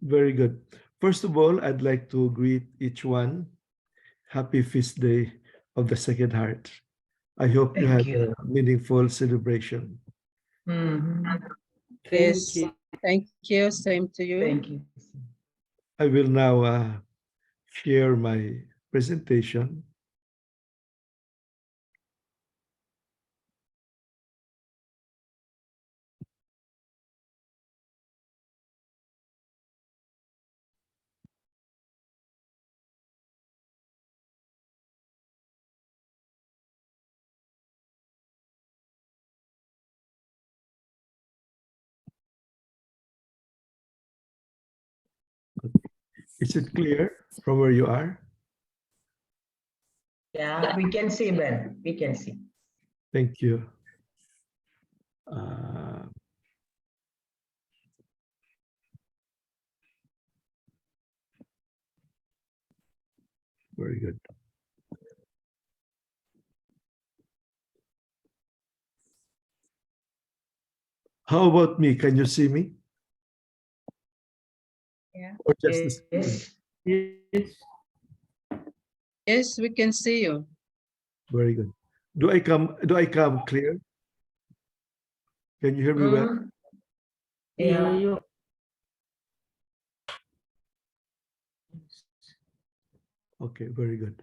Very good. First of all, I'd like to greet each one. Happy Feast Day of the Sacred Heart. I hope you had Thank you. a meaningful celebration. Thank Yes, you. thank you. Same to you. Thank you. I will now share my presentation. Is it clear from where you are? Yeah, we can see, Ben. We can see. Thank you. Uh, very good. How about me? Can you see me? Yeah. Or just the screen? Yes. Yes, we can see you. Very good. Do I come clear? Can you hear me well? Yeah. Okay, very good.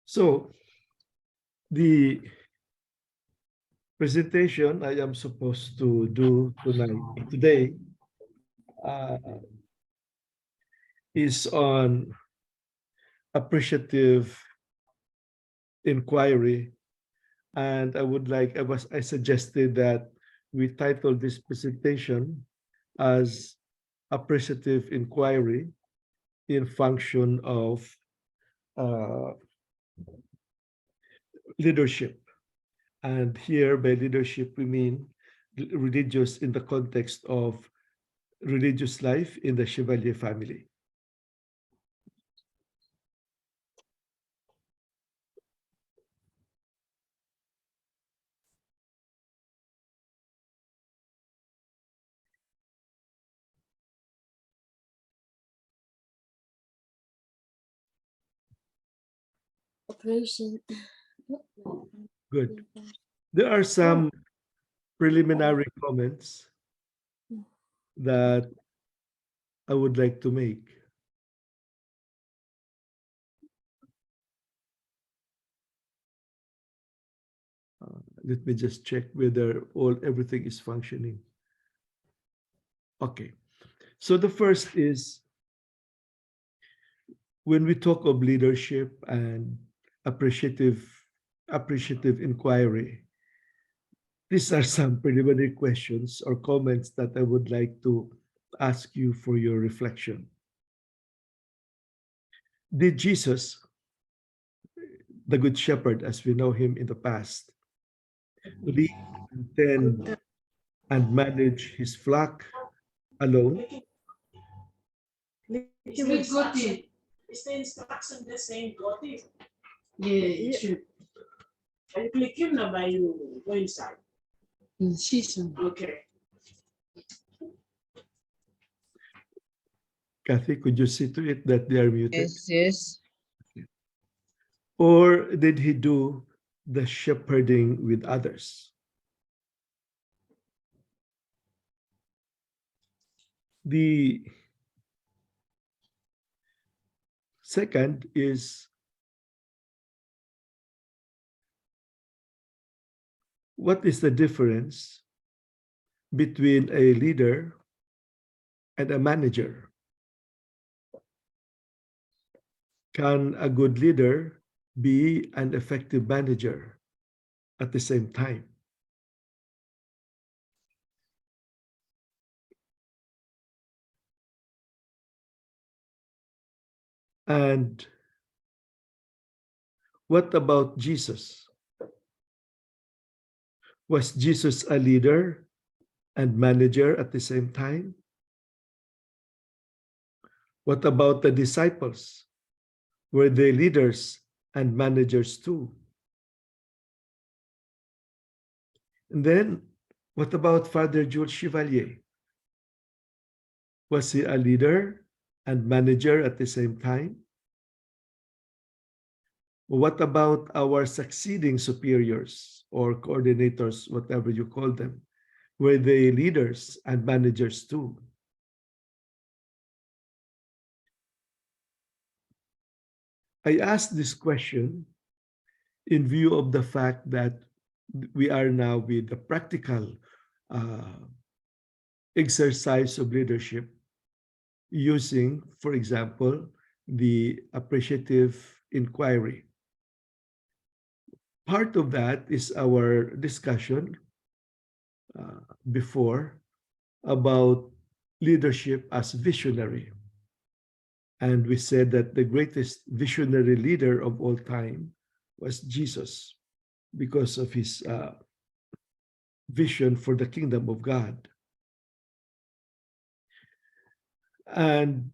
So the presentation I am supposed to do today uh, is on appreciative inquiry, and I suggested that we title this presentation as appreciative inquiry in function of uh, leadership. And here by leadership, we mean religious in the context of religious life in the Chevalier family. Operation. Good. There are some preliminary comments that I would like to make. Let me just check whether everything is functioning. Okay. So the first is when we talk of leadership and appreciative inquiry, these are some preliminary questions or comments that I would like to ask you for your reflection. Did Jesus, the Good Shepherd, as we know him in the past, lead and tend and manage his flock alone? Is the instruction the same, Goti? Yeah, it should. I click him now by you go inside. Season. Okay. Kathy, could you see to it that they are muted? Yes, yes. Or did he do the shepherding with others? The second is, what is the difference between a leader and a manager? Can a good leader be an effective manager at the same time? And what about Jesus? Was Jesus a leader and manager at the same time? What about the disciples? Were they leaders and managers too? And then, What about Father Jules Chevalier? Was he a leader and manager at the same time? What about our succeeding superiors or coordinators, whatever you call them? Were they leaders and managers too? I ask this question in view of the fact that we are now with the practical exercise of leadership using, for example, the appreciative inquiry. Part of that is our discussion before about leadership as visionary. And we said that the greatest visionary leader of all time was Jesus because of his vision for the kingdom of God. And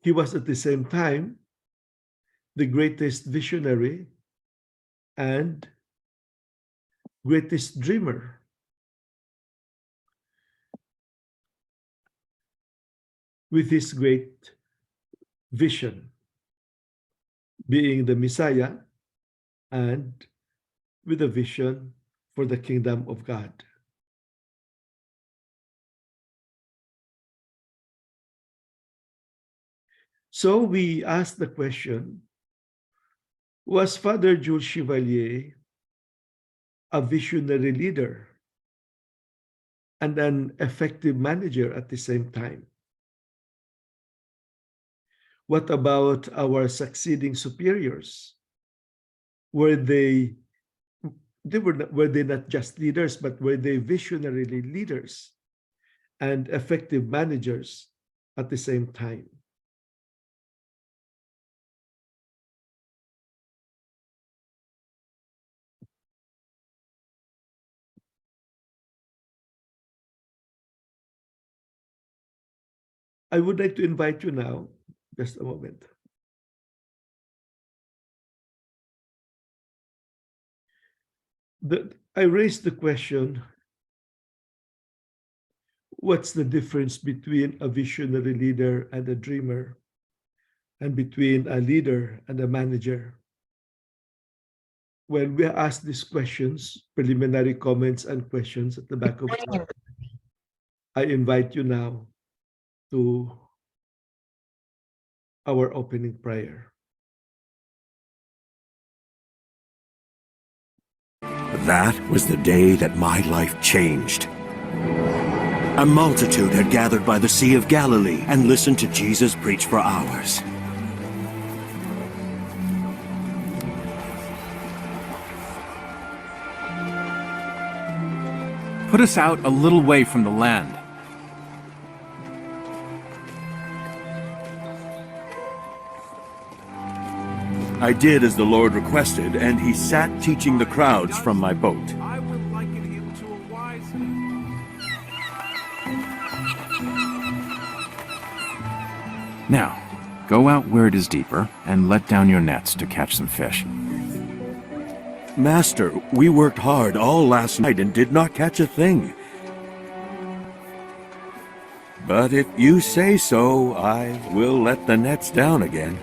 he was at the same time the greatest visionary and greatest dreamer. With his great vision, being the Messiah, and with a vision for the kingdom of God. So we asked the question, was Father Jules Chevalier a visionary leader and an effective manager at the same time? What about our succeeding superiors? Were they not just leaders, but were they visionary leaders and effective managers at the same time? I would like to invite you now, just a moment. I raised the question, what's the difference between a visionary leader and a dreamer, and between a leader and a manager? When we ask these questions, preliminary comments and questions at the back of the I invite you now to our opening prayer. That was the day that my life changed. A multitude had gathered by the Sea of Galilee and listened to Jesus preach for hours. Put us out a little way from the land. I did as the Lord requested, and he sat teaching the crowds from my boat. I would liken him to a wise man. Now, go out where it is deeper and let down your nets to catch some fish. Master, we worked hard all last night and did not catch a thing. But if you say so, I will let the nets down again.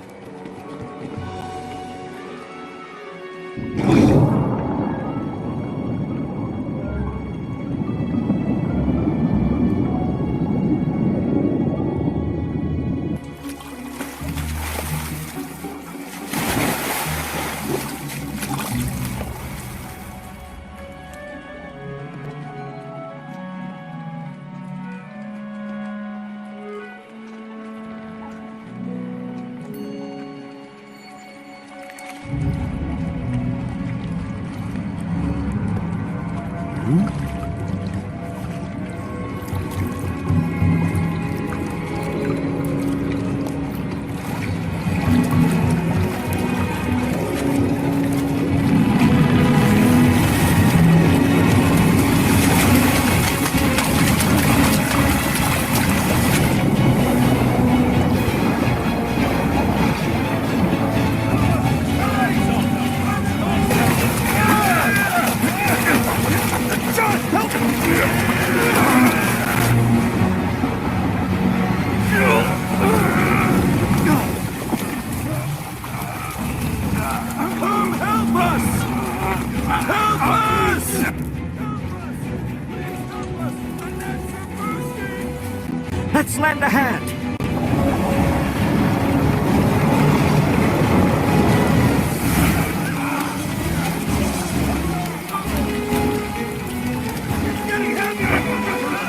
Let's lend a hand.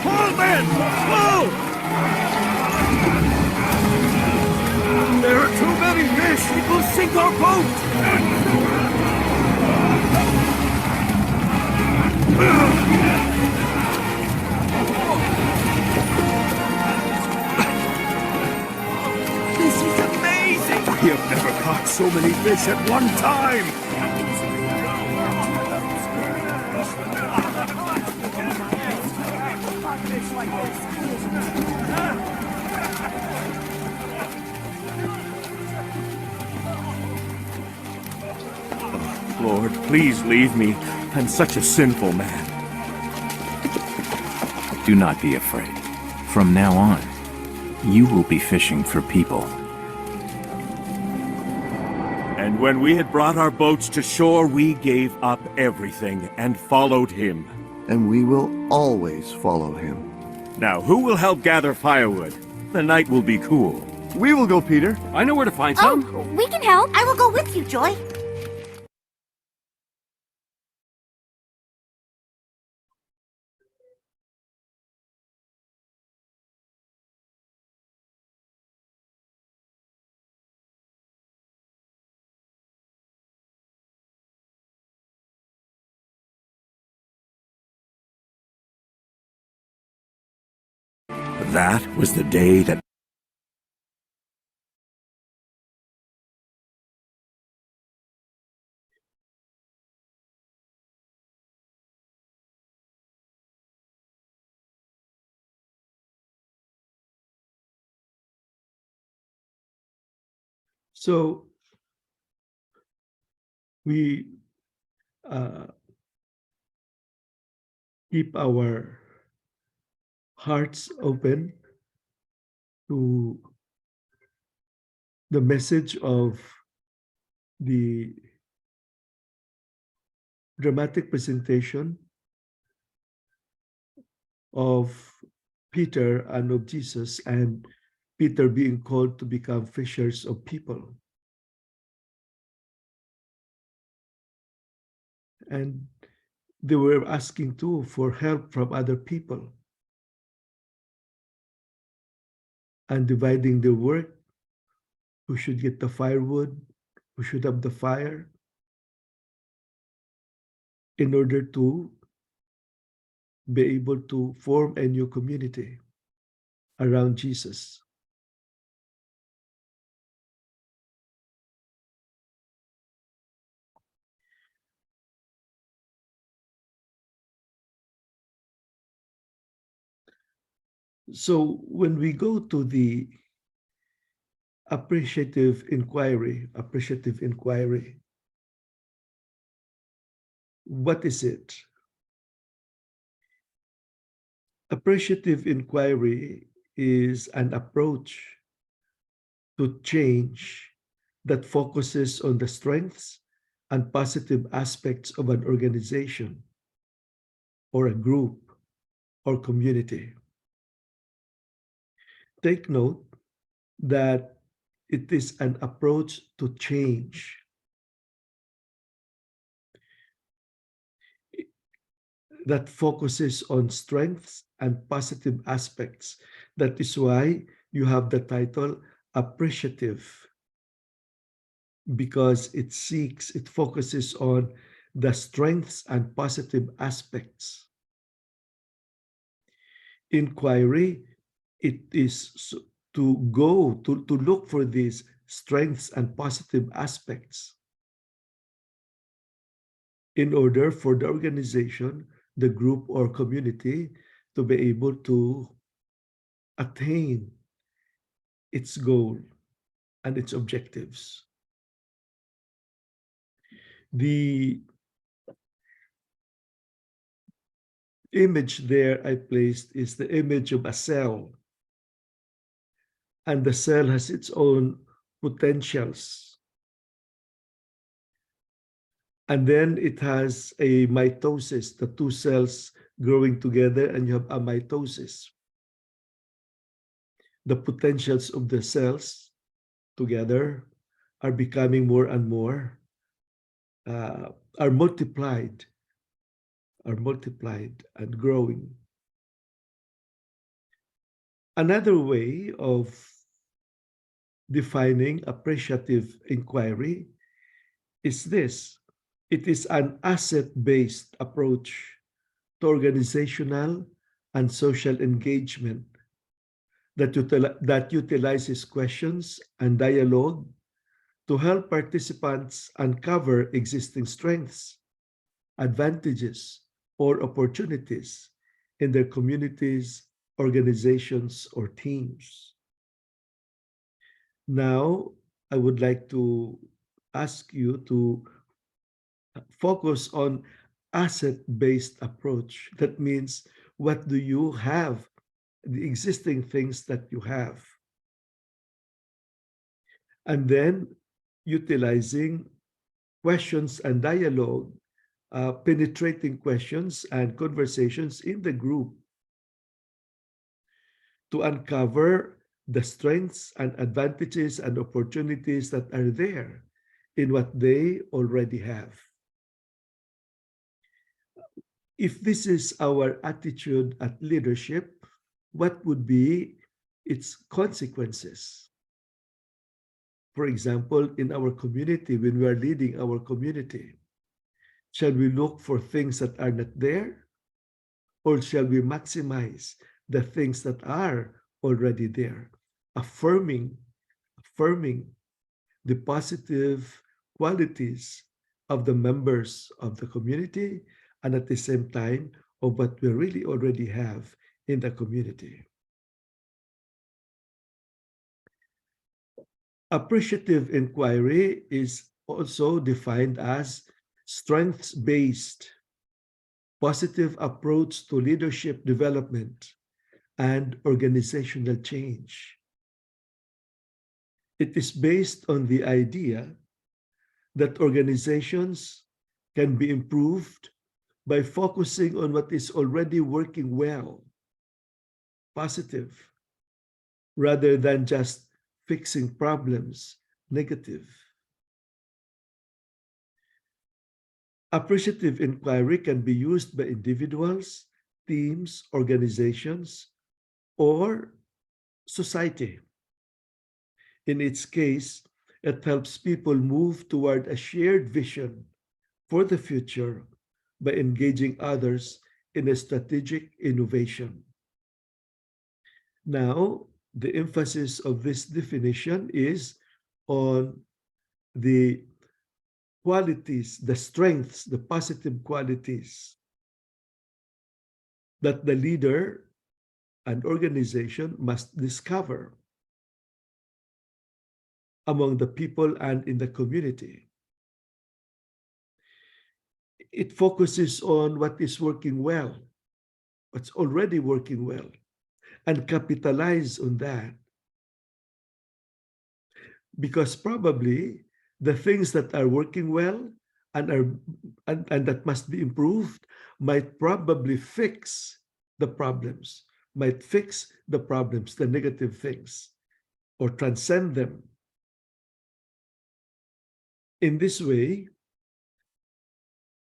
Pull, men! Pull! There are too many fish! It will sink our boat! This is amazing! We have never caught so many fish at one time! Lord, please leave me. I'm such a sinful man. Do not be afraid. From now on, you will be fishing for people. And when we had brought our boats to shore, we gave up everything and followed him. And we will always follow him. Now, who will help gather firewood? The night will be cool. We will go, Peter. I know where to find Oh, some. we can help. I will go with you, Joy. That was the day that So we keep our hearts open to the message of the dramatic presentation of Peter and of Jesus, and Peter being called to become fishers of people. And they were asking too for help from other people and dividing the work. Who should get the firewood? Who should have the fire? In order to be able to form a new community around Jesus. So when we go to the appreciative inquiry, what is it? Appreciative inquiry is an approach to change that focuses on the strengths and positive aspects of an organization or a group or community. Take note that it is an approach to change. That focuses on strengths and positive aspects. That is why you have the title Appreciative, because it focuses on the strengths and positive aspects. Inquiry, it is to go to look for these strengths and positive aspects in order for the organization, the group or community to be able to attain its goal and its objectives. The image there I placed is the image of a cell. And the cell has its own potentials. And then it has a mitosis, the two cells growing together, and you have a mitosis. the potentials of the cells together are becoming more and more, are multiplied and growing. Another way of defining appreciative inquiry is this. It is an asset-based approach to organizational and social engagement that utilizes questions and dialogue to help participants uncover existing strengths, advantages, or opportunities in their communities, organizations, or teams. Now, I would like to ask you to focus on asset-based approach. That means, what do you have, the existing things that you have? And then utilizing questions and dialogue, penetrating questions and conversations in the group to uncover the strengths and advantages and opportunities that are there in what they already have. If this is our attitude at leadership, what would be its consequences? For example, in our community, when we are leading our community, shall we look for things that are not there? Or shall we maximize the things that are already there? Affirming the positive qualities of the members of the community, and at the same time of what we really already have in the community. Appreciative inquiry is also defined as strengths-based, positive approach to leadership development and organizational change. It is based on the idea that organizations can be improved by focusing on what is already working well, positive, rather than just fixing problems, negative. Appreciative inquiry can be used by individuals, teams, organizations, or society. In its case, it helps people move toward a shared vision for the future by engaging others in a strategic innovation. Now, the emphasis of this definition is on the qualities, the strengths, the positive qualities that the leader and organization must discover among the people and in the community. It focuses on what is working well, what's already working well, and capitalize on that. Because probably the things that are working well and that must be improved might probably fix the problems, the negative things, or transcend them. In this way,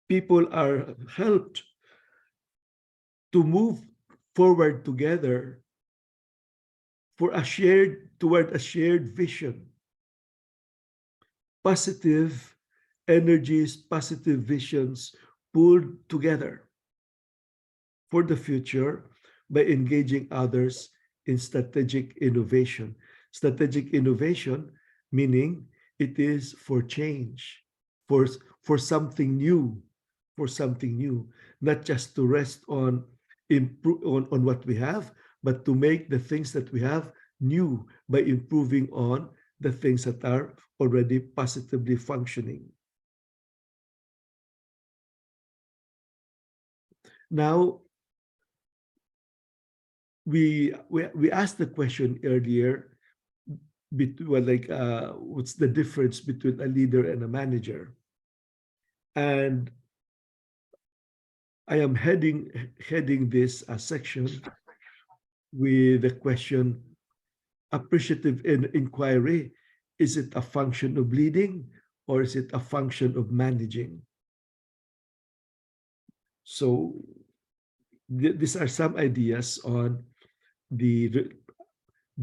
people are helped to move forward together toward a shared vision. Positive energies, positive visions pulled together for the future by engaging others in strategic innovation. Strategic innovation meaning it is for change, for something new, not just to rest on what we have, but to make the things that we have new by improving on the things that are already positively functioning. Now, we asked the question earlier, what's the difference between a leader and a manager? And I am heading this section with the question, appreciative inquiry, is it a function of leading or is it a function of managing? So these are some ideas on the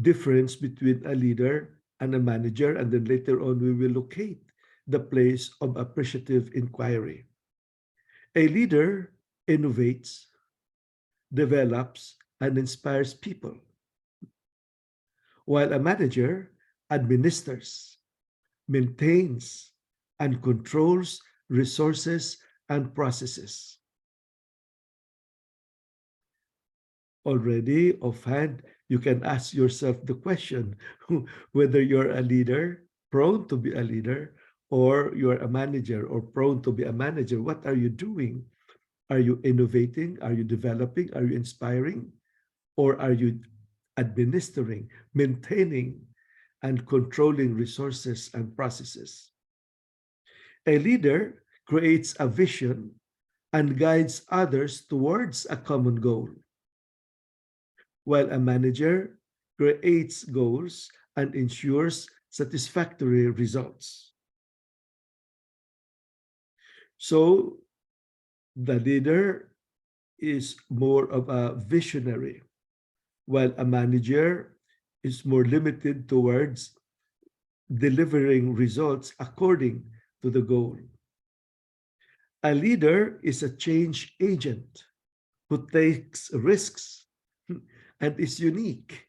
difference between a leader and a manager, and then later on we will locate the place of appreciative inquiry. A leader innovates, develops, and inspires people, while a manager administers, maintains, and controls resources and processes. Already, offhand, you can ask yourself the question whether you're a leader, prone to be a leader, or you're a manager or prone to be a manager. What are you doing? Are you innovating? Are you developing? Are you inspiring? Or are you administering, maintaining, and controlling resources and processes? A leader creates a vision and guides others towards a common goal, while a manager creates goals and ensures satisfactory results. So the leader is more of a visionary, while a manager is more limited towards delivering results according to the goal. A leader is a change agent who takes risks and is unique,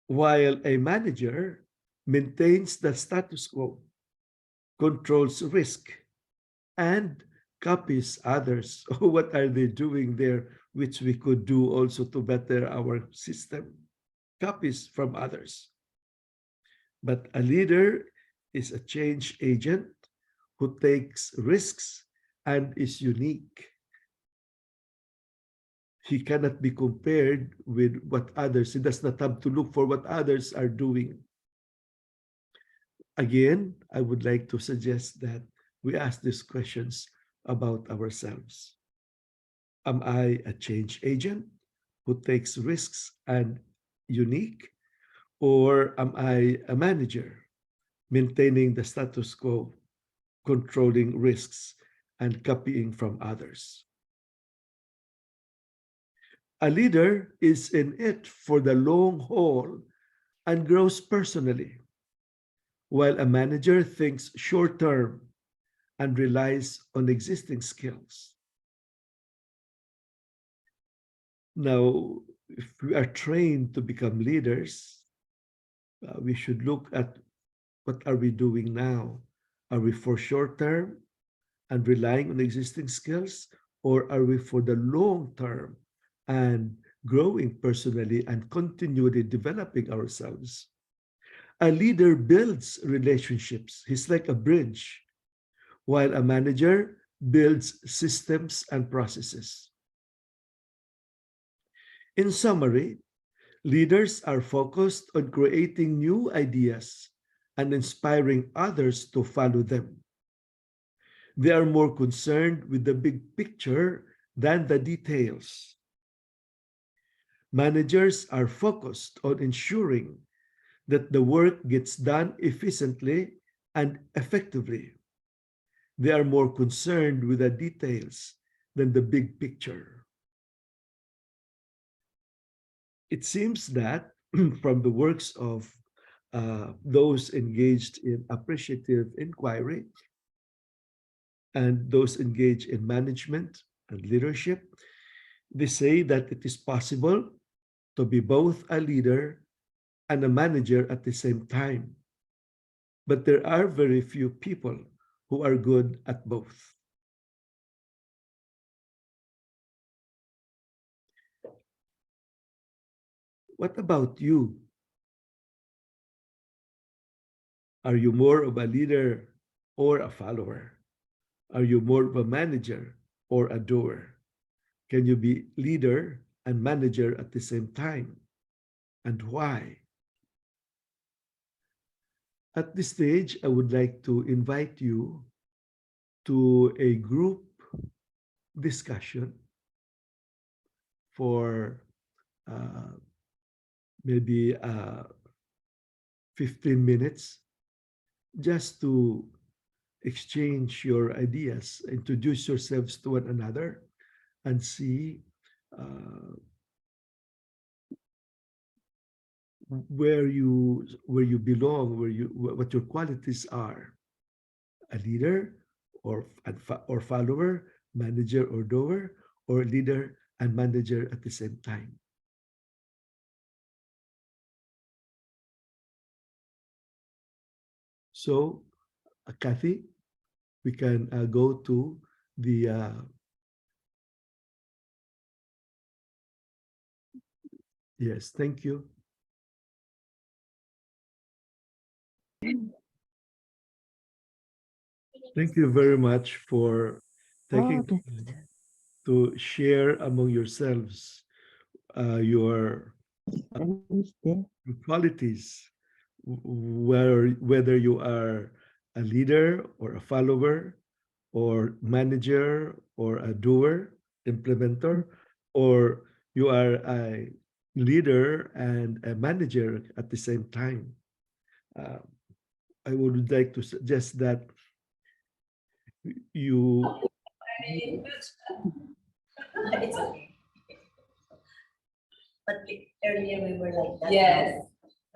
while a manager maintains the status quo, controls risk, and copies others. What are they doing there, which we could do also to better our system? Copies from others. But a leader is a change agent who takes risks and is unique. He cannot be compared with what others, he does not have to look for what others are doing. Again, I would like to suggest that we ask these questions about ourselves. Am I a change agent who takes risks and unique? Or am I a manager maintaining the status quo, controlling risks, and copying from others? A leader is in it for the long haul and grows personally, while a manager thinks short term and relies on existing skills. Now, if we are trained to become leaders, we should look at what are we doing now? Are we for short term and relying on existing skills, or are we for the long term and growing personally and continually developing ourselves? A leader builds relationships. He's like a bridge, while a manager builds systems and processes. In summary, leaders are focused on creating new ideas and inspiring others to follow them. They are more concerned with the big picture than the details. Managers are focused on ensuring that the work gets done efficiently and effectively. They are more concerned with the details than the big picture. It seems that from the works of those engaged in appreciative inquiry and those engaged in management and leadership, they say that it is possible to be both a leader and a manager at the same time. But there are very few people who are good at both. What about you? Are you more of a leader or a follower? Are you more of a manager or a doer? Can you be leader and manager at the same time? And why? At this stage, I would like to invite you to a group discussion for maybe 15 minutes just to exchange your ideas, introduce yourselves to one another, and see uh, where you belong, what your qualities are: a leader or follower, manager or doer, or leader and manager at the same time. So, Kathy, we can go to the yes, thank you. Thank you very much for taking time to share among yourselves your qualities, whether you are a leader or a follower or manager or a doer, implementer, or you are a leader and a manager at the same time. Uh, I would like to suggest that you It's okay. But earlier we were like that. Yes,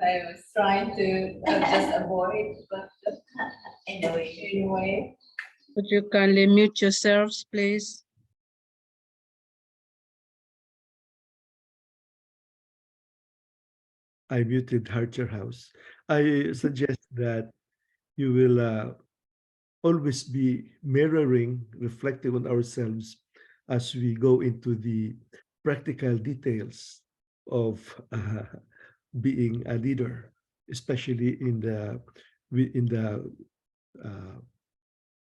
I was trying to just avoid, but anyway. Would you kindly mute yourselves, please? I muted Archer House. I suggest that you will always be mirroring, reflecting on ourselves as we go into the practical details of being a leader, especially in the uh,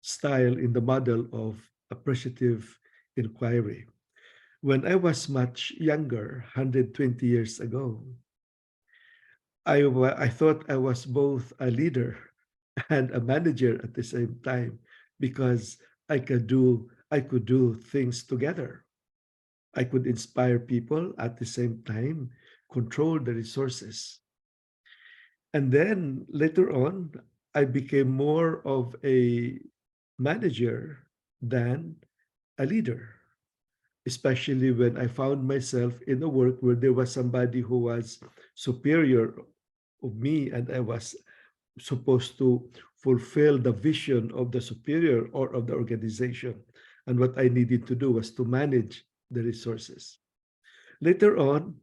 style, in the model of appreciative inquiry. When I was much younger, 120 years ago, I thought I was both a leader and a manager at the same time because I could do things together. I could inspire people at the same time, control the resources. And then later on, I became more of a manager than a leader, especially when I found myself in a work where there was somebody who was superior of me and I was supposed to fulfill the vision of the superior or of the organization. And what I needed to do was to manage the resources. Later on,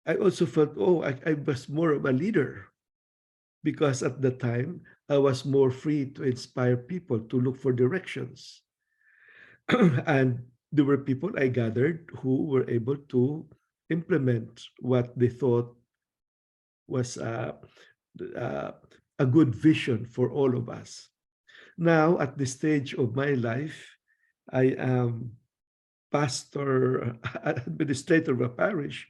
I also felt, oh, I was more of a leader because at the time, I was more free to inspire people to look for directions. And there were people I gathered who were able to implement what they thought was uh, a good vision for all of us. Now, at this stage of my life, I am pastor, administrator of a parish.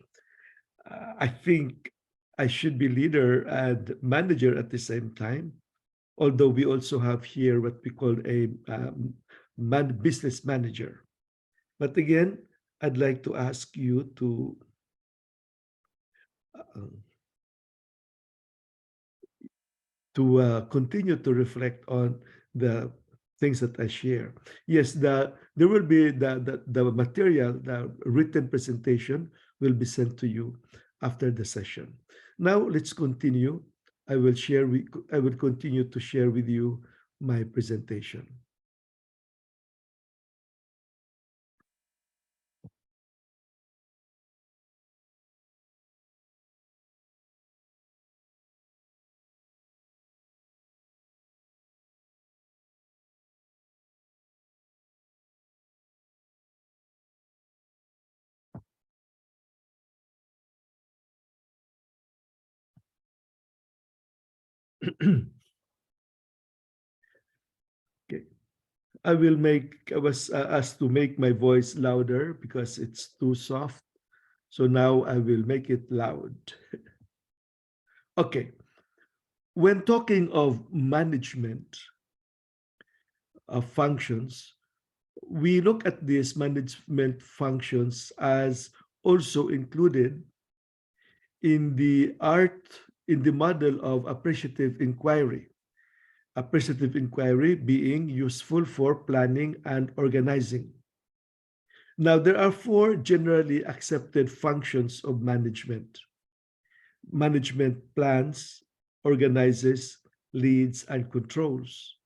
I think I should be leader and manager at the same time. Although we also have here what we call a business manager. But again, I'd like to ask you uh, continue to reflect on the things that I share. Yes, there will be the material, the written presentation will be sent to you after the session. Now let's continue. I will continue to share with you my presentation. Okay. I was asked to make my voice louder because it's too soft. So now I will make it loud. Okay. When talking of management of functions, we look at these management functions as also included in the model of appreciative inquiry. Appreciative inquiry being useful for planning and organizing. Now, there are 4 generally accepted functions of management. Management plans, organizes, leads, and controls.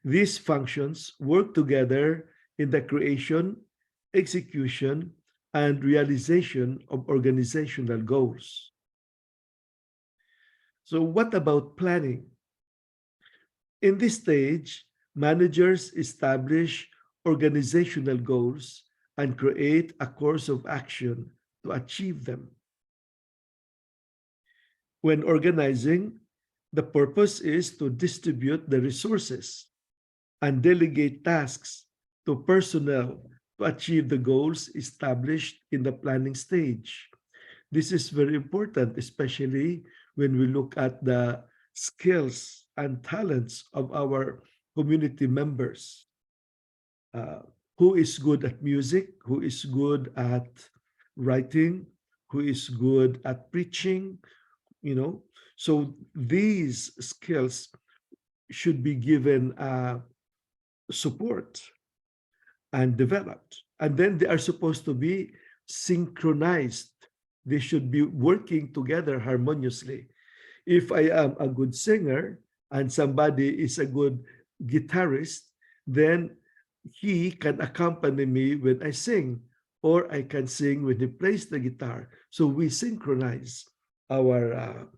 These functions work together in the creation, execution, and realization of organizational goals. So what about planning? In this stage, managers establish organizational goals and create a course of action to achieve them. When organizing, the purpose is to distribute the resources and delegate tasks to personnel to achieve the goals established in the planning stage. This is very important, especially when we look at the skills and talents of our community members. Who is good at music, who is good at writing, who is good at preaching, So these skills should be given support and developed. And then they are supposed to be synchronized. They should be working together harmoniously. If I am a good singer and somebody is a good guitarist, then he can accompany me when I sing, or I can sing when he plays the guitar. So we synchronize our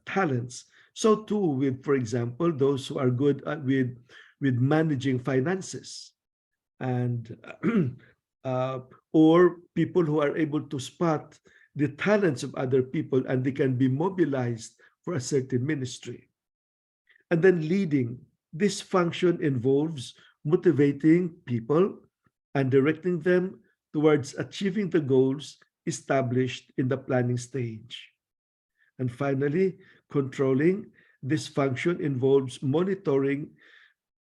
talents. So too with, for example, those who are good with managing finances, and or people who are able to spot the talents of other people and they can be mobilized for a certain ministry. And then leading. This function involves motivating people and directing them towards achieving the goals established in the planning stage. And finally, controlling. This function involves monitoring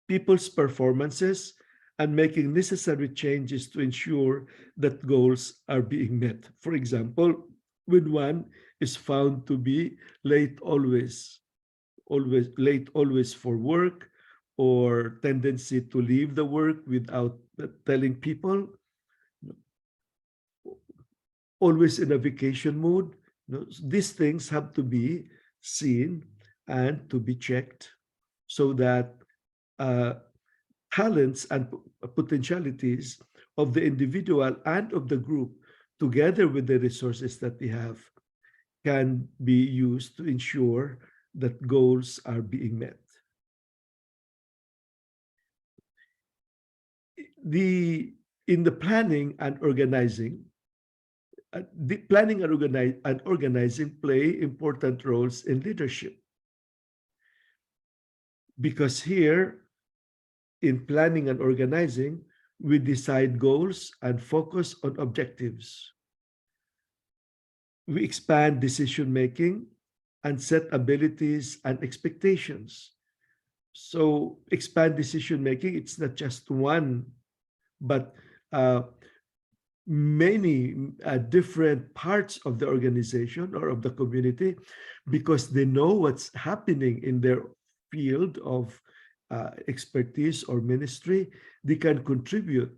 people's performances and making necessary changes to ensure that goals are being met. For example, when one is found to be late always for work, or tendency to leave the work without telling people, always in a vacation mood. These things have to be seen and to be checked so that talents and potentialities of the individual and of the group, together with the resources that they have, can be used to ensure that goals are being met. In the planning and organizing, the planning and organizing play important roles in leadership. Because here, in planning and organizing, we decide goals and focus on objectives. We expand decision-making and set abilities and expectations. So expand decision-making, it's not just one, but many different parts of the organization or of the community, because they know what's happening in their field of expertise or ministry. They can contribute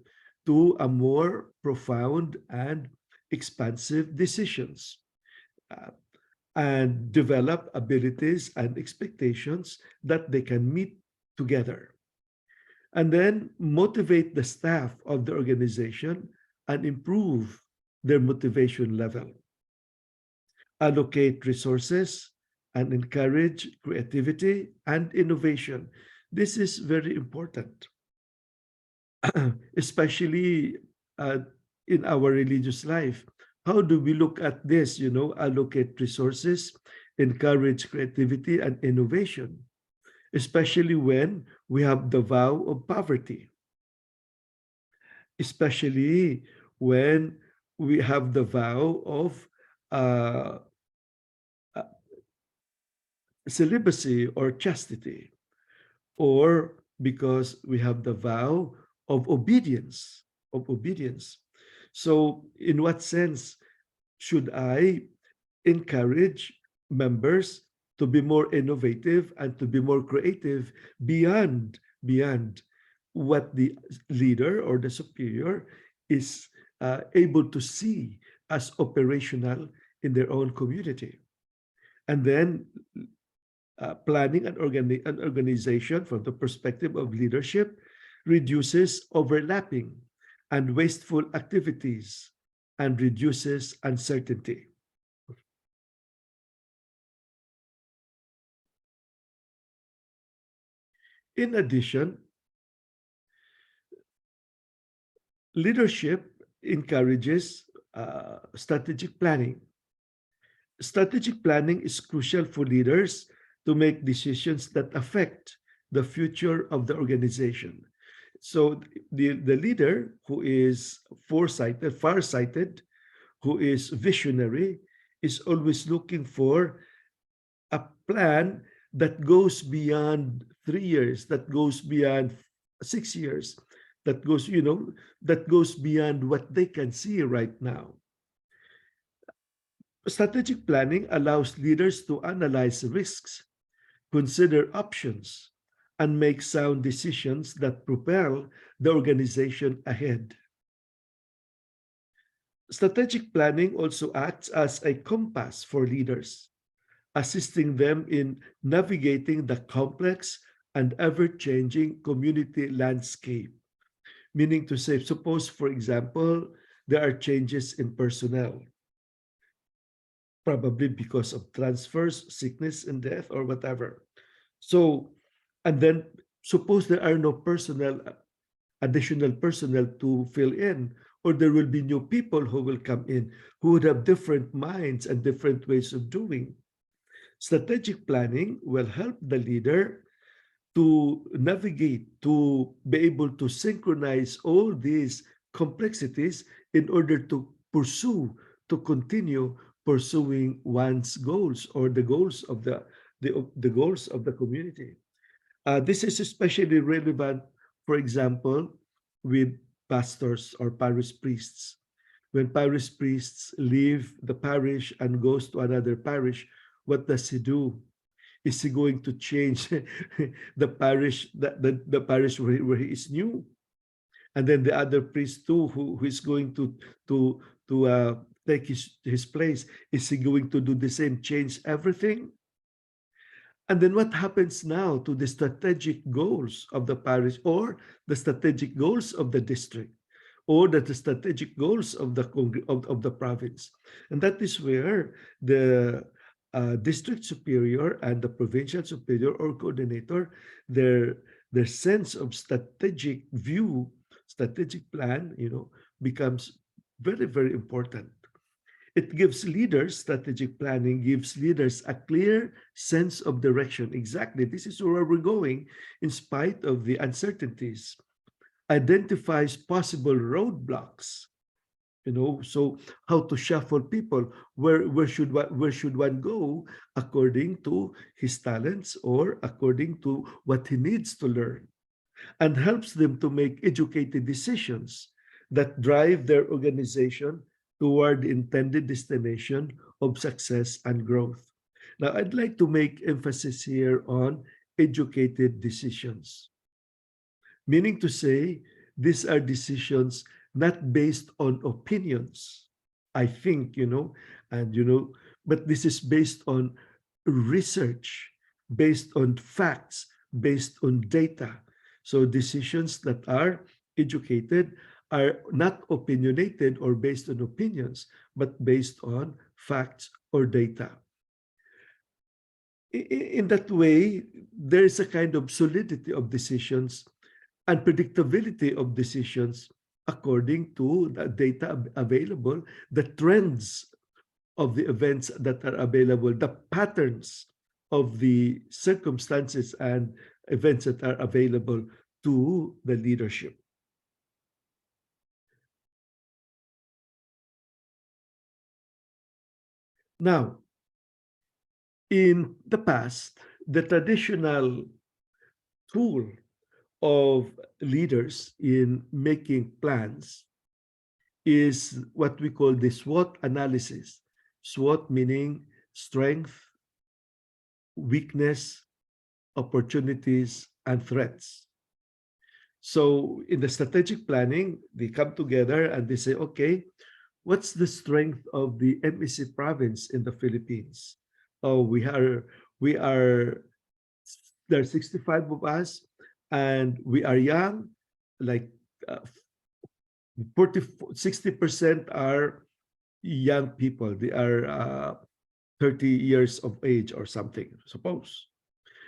to a more profound and expansive decisions, and develop abilities and expectations that they can meet together. And then motivate the staff of the organization and improve their motivation level. Allocate resources and encourage creativity and innovation. This is very important, especially in our religious life. How do we look at this? Allocate resources, encourage creativity and innovation, especially when we have the vow of poverty, especially when we have the vow of celibacy or chastity, or because we have the vow of obedience. So in what sense should I encourage members to be more innovative and to be more creative beyond what the leader or the superior is able to see as operational in their own community. And then planning an organization from the perspective of leadership reduces overlapping and wasteful activities and reduces uncertainty. In addition, leadership encourages strategic planning. Strategic planning is crucial for leaders to make decisions that affect the future of the organization. So the leader who is foresighted, farsighted, who is visionary, is always looking for a plan that goes beyond 3 years, that goes beyond 6 years, that goes, that goes beyond what they can see right now. Strategic planning allows leaders to analyze risks, consider options, and make sound decisions that propel the organization ahead. Strategic planning also acts as a compass for leaders, assisting them in navigating the complex and ever-changing community landscape. Meaning to say, suppose, for example, there are changes in personnel, probably because of transfers, sickness, and death, or whatever. So, and then suppose there are no additional personnel to fill in, or there will be new people who will come in who would have different minds and different ways of doing. Strategic planning will help the leader to navigate, to be able to synchronize all these complexities in order to continue pursuing one's goals or the goals of the goals of the community. This is especially relevant, for example, with pastors or parish priests. When parish priests leave the parish and goes to another parish, what does he do? Is he going to change the parish, the parish where he is new? And then the other priest too, who is going to take his place, is he going to do the same, change everything? And then what happens now to the strategic goals of the parish, or the strategic goals of the district, or the strategic goals of the province? And that is where the district superior and the provincial superior or coordinator, their sense of strategic view, strategic plan, becomes very, very important. It gives leaders, strategic planning gives leaders a clear sense of direction. Exactly, this is where we're going in spite of the uncertainties. Identifies possible roadblocks, so how to shuffle people, where should one go according to his talents or according to what he needs to learn, and helps them to make educated decisions that drive their organization toward the intended destination of success and growth. Now, I'd like to make emphasis here on educated decisions, meaning to say these are decisions not based on opinions, I think, but this is based on research, based on facts, based on data. So decisions that are educated are not opinionated or based on opinions, but based on facts or data. In that way, there is a kind of solidity of decisions and predictability of decisions according to the data available, the trends of the events that are available, the patterns of the circumstances and events that are available to the leadership. Now, in the past, the traditional tool of leaders in making plans is what we call the SWOT analysis, SWOT meaning strength, weakness, opportunities, and threats. So in the strategic planning, they come together and they say, okay, what's the strength of the MEC province in the Philippines? Oh, there are 65 of us, and we are young, like uh, 60% are young people. They are 30 years of age or something, suppose.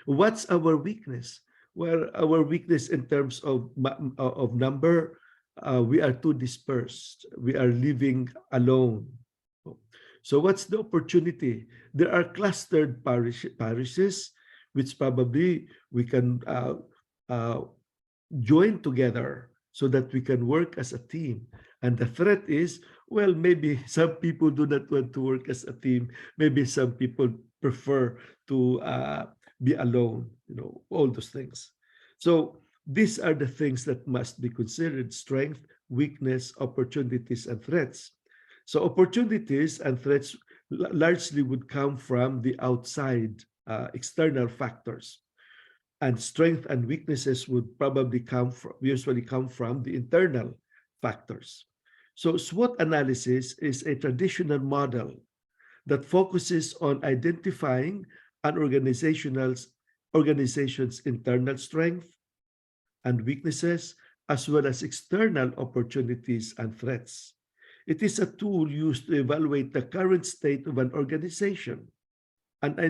What's our weakness? Well, our weakness in terms of number, we are too dispersed. We are living alone. So what's the opportunity? There are clustered parishes, which probably we can uh, join together so that we can work as a team. And the threat is, well, maybe some people do not want to work as a team. Maybe some people prefer to be alone, all those things. So these are the things that must be considered: strength, weakness, opportunities, and threats. So opportunities and threats largely would come from the outside external factors, and strength and weaknesses would probably usually come from the internal factors. So SWOT analysis is a traditional model that focuses on identifying an organization's internal strength and weaknesses, as well as external opportunities and threats. It is a tool used to evaluate the current state of an organization and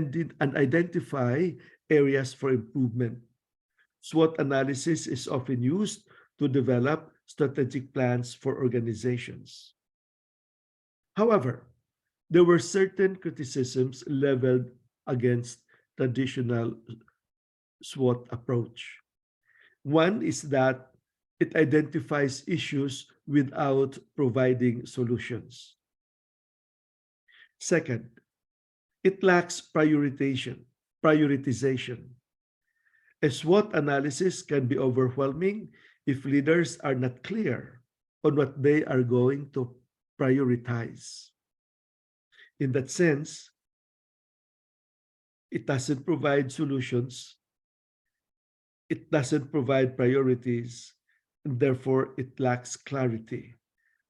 identify areas for improvement. SWOT analysis is often used to develop strategic plans for organizations. However, there were certain criticisms leveled against traditional SWOT approach. One is that it identifies issues without providing solutions. Second, it lacks prioritization. A SWOT analysis can be overwhelming if leaders are not clear on what they are going to prioritize. In that sense, it doesn't provide solutions, it doesn't provide priorities, and therefore it lacks clarity.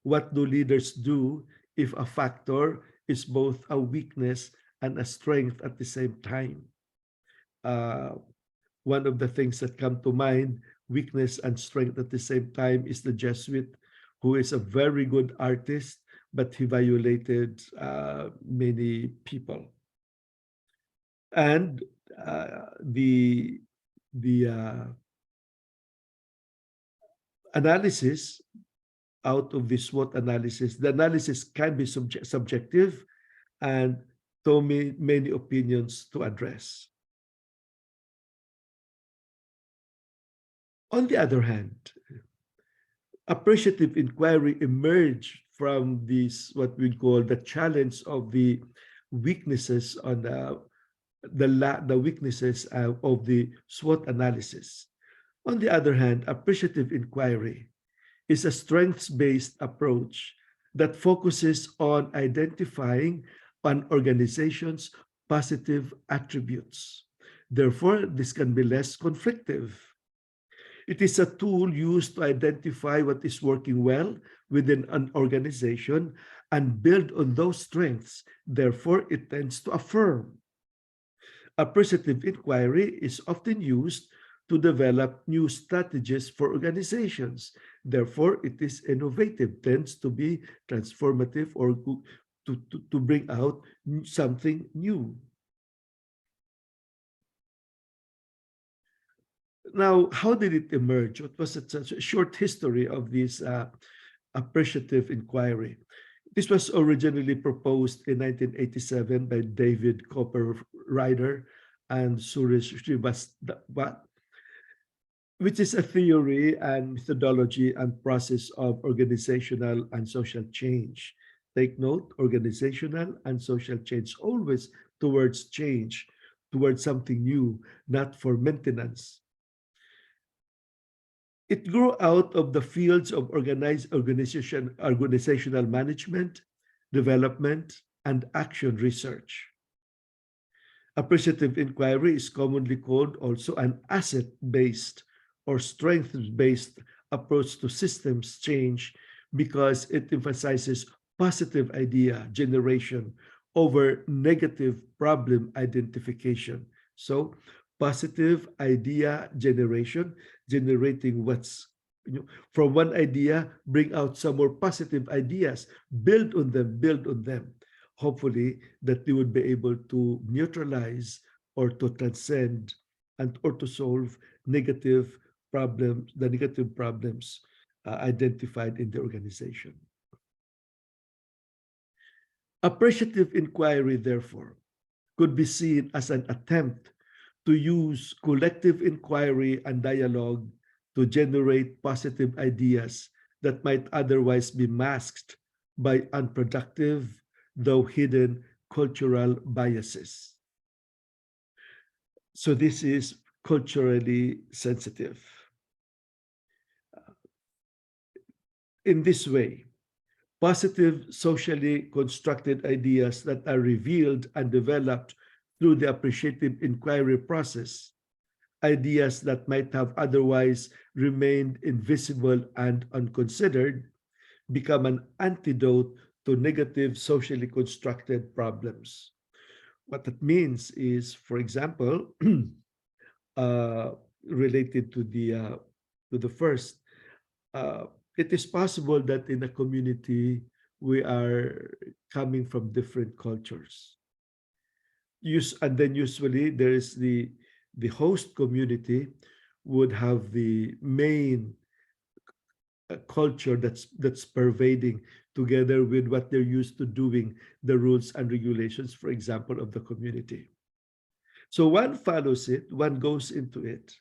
What do leaders do if a factor is both a weakness and a strength at the same time? One of the things that come to mind, weakness and strength at the same time, is the Jesuit, who is a very good artist, but he violated many people. And the analysis out of this SWOT analysis, the analysis can be subjective and too many opinions to address. On the other hand, appreciative inquiry emerged from this, what we call the challenge of the weaknesses on the weaknesses of the SWOT analysis. On the other hand, appreciative inquiry is a strengths-based approach that focuses on identifying an organization's positive attributes. Therefore, this can be less conflictive. It is a tool used to identify what is working well within an organization and build on those strengths. Therefore, it tends to affirm. Appreciative inquiry is often used to develop new strategies for organizations. Therefore, it is innovative, tends to be transformative, or to bring out something new. Now, how did it emerge? What was such a short history of this appreciative inquiry? This was originally proposed in 1987 by David Copperrider and Suresh Srivastava, which is a theory and methodology and process of organizational and social change. Take note, organizational and social change, always towards change, towards something new, not for maintenance. It grew out of the fields of organizational management, development, and action research. Appreciative inquiry is commonly called also an asset-based or strength-based approach to systems change because it emphasizes positive idea generation over negative problem identification. So positive idea generation, generating what's, from one idea, bring out some more positive ideas, build on them, hopefully that they would be able to neutralize or to transcend and or to solve negative problems, the negative problems identified in the organization. Appreciative inquiry, therefore, could be seen as an attempt to use collective inquiry and dialogue to generate positive ideas that might otherwise be masked by unproductive, though hidden, cultural biases. So this is culturally sensitive. In this way, positive socially constructed ideas that are revealed and developed through the appreciative inquiry process, ideas that might have otherwise remained invisible and unconsidered, become an antidote to negative socially constructed problems. What that means is, for example, related to the first, it is possible that in a community we are coming from different cultures. And then usually there is the host community would have the main culture that's pervading together with what they're used to doing, the rules and regulations, for example, of the community. So one follows it, one goes into it.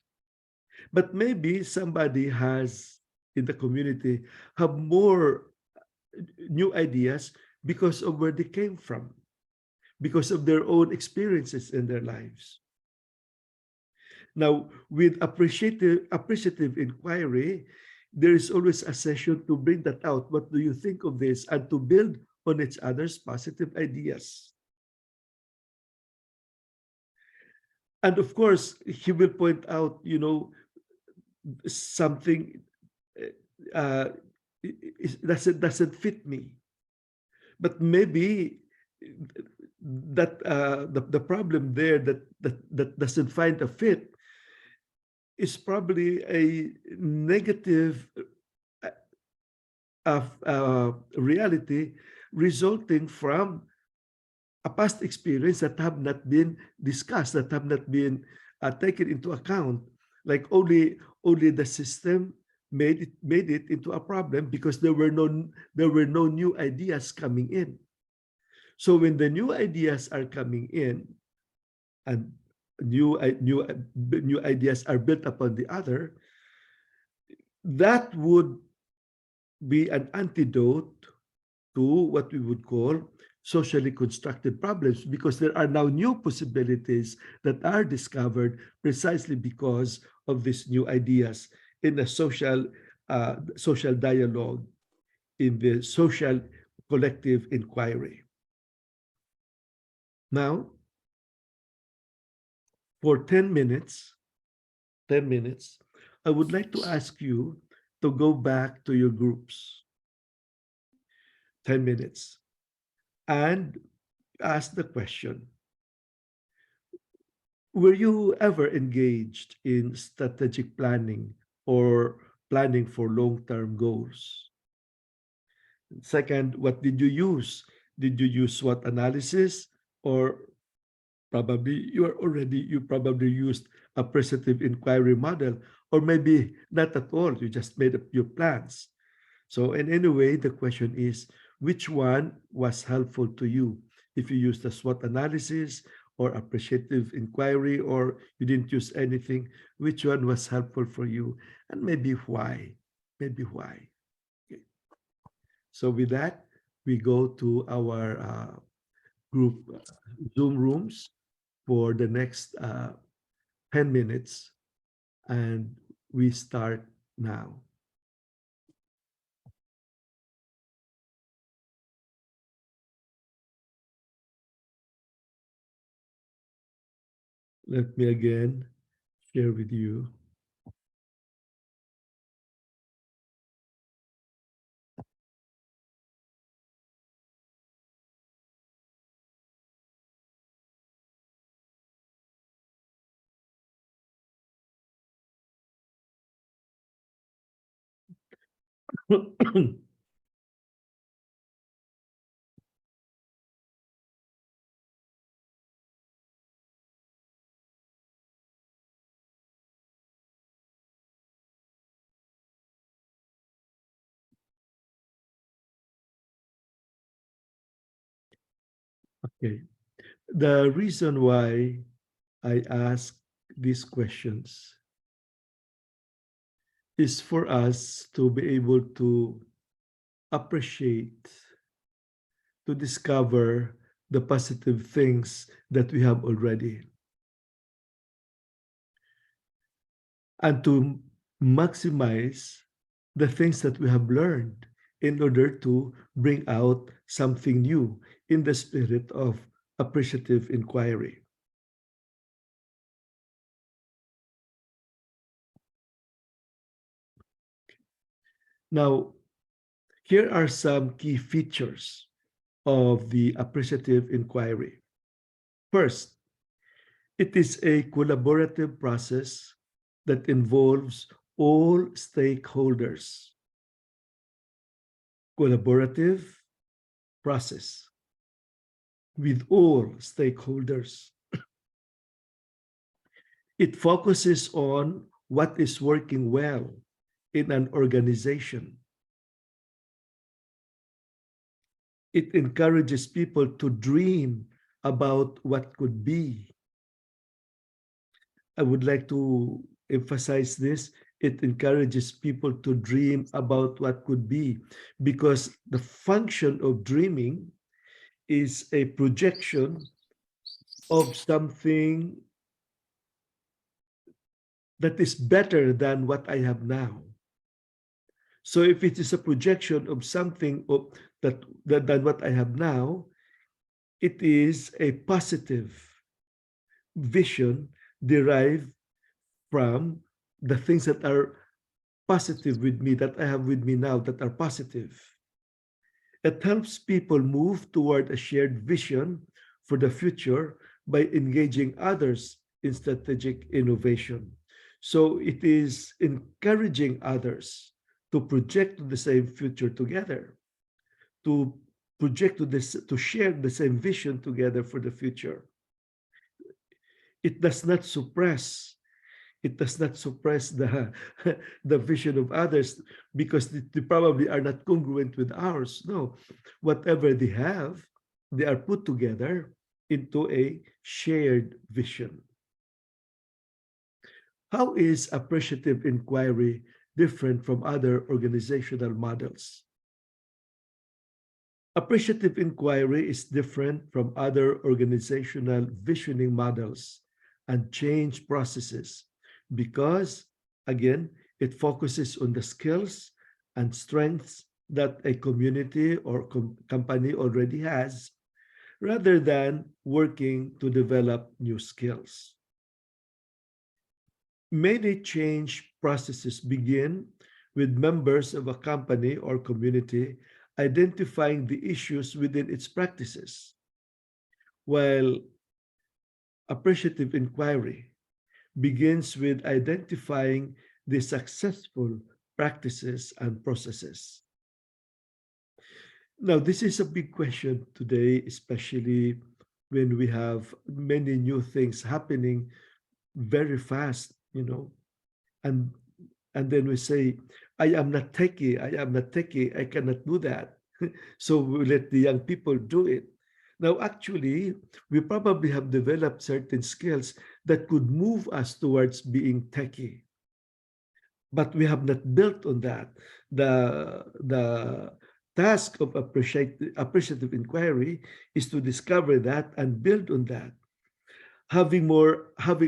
But maybe somebody has in the community have more new ideas because of where they came from, because of their own experiences in their lives. Now, with appreciative inquiry, there is always a session to bring that out. What do you think of this? And to build on each other's positive ideas. And of course, he will point out, something doesn't fit me. But maybe that the problem there that doesn't find a fit is probably a negative reality resulting from a past experience that have not been discussed, that have not been taken into account. Like only the system made it into a problem because there were no new ideas coming in. So when the new ideas are coming in, and new ideas are built upon the other, that would be an antidote to what we would call socially constructed problems, because there are now new possibilities that are discovered precisely because of these new ideas in a social dialogue, in the social collective inquiry. Now, for 10 minutes, I would like to ask you to go back to your groups. 10 minutes. And ask the question, were you ever engaged in strategic planning or planning for long-term goals? Second, what did you use? Did you use SWOT analysis, or probably you probably used a appreciative inquiry model, or maybe not at all, you just made up your plans. So in any way, the question is, which one was helpful to you? If you used the SWOT analysis or appreciative inquiry, or you didn't use anything, which one was helpful for you? And maybe why? Maybe why? Okay. So with that, we go to our group Zoom rooms for the next 10 minutes, and we start now. Let me again share with you. Okay. The reason why I ask these questions is for us to be able to appreciate, to discover the positive things that we have already, and to maximize the things that we have learned in order to bring out something new in the spirit of appreciative inquiry. Now, here are some key features of the appreciative inquiry. First, it is a collaborative process that involves all stakeholders. Collaborative process with all stakeholders. It focuses on what is working well in an organization. It encourages people to dream about what could be. I would like to emphasize this. It encourages people to dream about what could be, because the function of dreaming is a projection of something that is better than what I have now. So if it is a projection of something than what I have now, it is a positive vision derived from the things that are positive with me, that I have with me now, that are positive. It helps people move toward a shared vision for the future by engaging others in strategic innovation. So it is encouraging others to project to the same future together, to project to this, to share the same vision together for the future. It does not suppress the the vision of others because they probably are not congruent with ours. No, whatever they have, they are put together into a shared vision. How is appreciative inquiry different from other organizational models? Appreciative inquiry is different from other organizational visioning models and change processes because, again, it focuses on the skills and strengths that a community or company already has, rather than working to develop new skills. Many change processes begin with members of a company or community identifying the issues within its practices, while appreciative inquiry begins with identifying the successful practices and processes. Now, this is a big question today, especially when we have many new things happening very fast, and then we say, I am not techie, I cannot do that. So we let the young people do it. Now, actually, we probably have developed certain skills that could move us towards being techie. But we have not built on that. The task of appreciative inquiry is to discover that and build on that. Having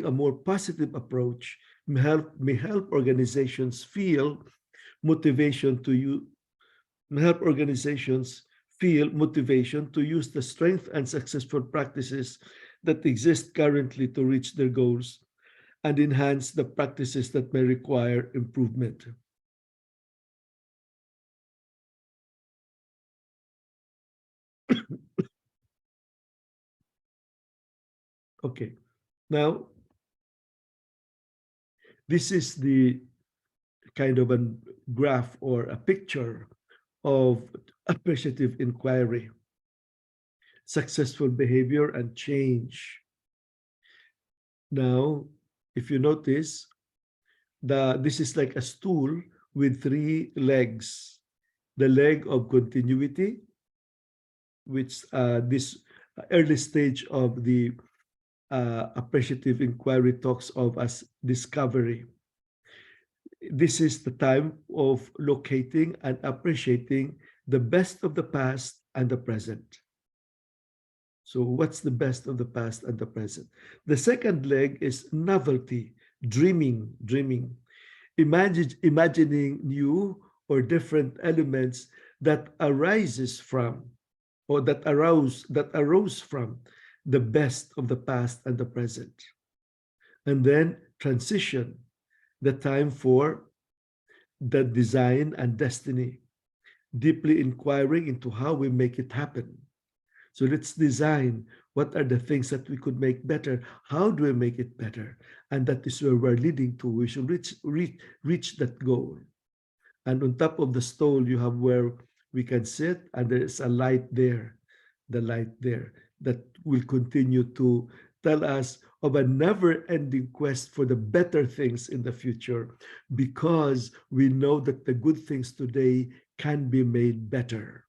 a more positive approach may help organizations feel motivation to help organizations feel motivation to use the strength and successful practices that exist currently to reach their goals and enhance the practices that may require improvement. Okay, now this is the kind of a graph or a picture of appreciative inquiry, successful behavior, and change. Now, if you notice, this is like a stool with three legs. The leg of continuity, which this early stage of the appreciative inquiry talks of as discovery. This is the time of locating and appreciating the best of the past and the present. So what's the best of the past and the present? The second leg is novelty, dreaming. Imagining new or different elements that arises from or that arose from the best of the past and the present. And then transition, the time for the design and destiny, deeply inquiring into how we make it happen. So let's design what are the things that we could make better. How do we make it better? And that is where we're leading to. We should reach that goal. And on top of the stole, you have where we can sit, and there is a light there, the light there that will continue to tell us of a never-ending quest for the better things in the future, because we know that the good things today can be made better.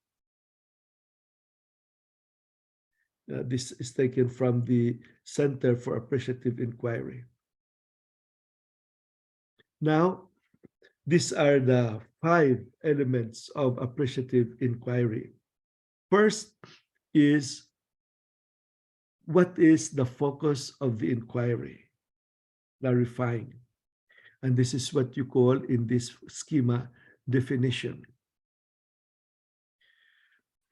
This is taken from the Center for Appreciative Inquiry. Now, these are the 5 elements of appreciative inquiry. First is, what is the focus of the inquiry? Clarifying. And this is what you call in this schema definition.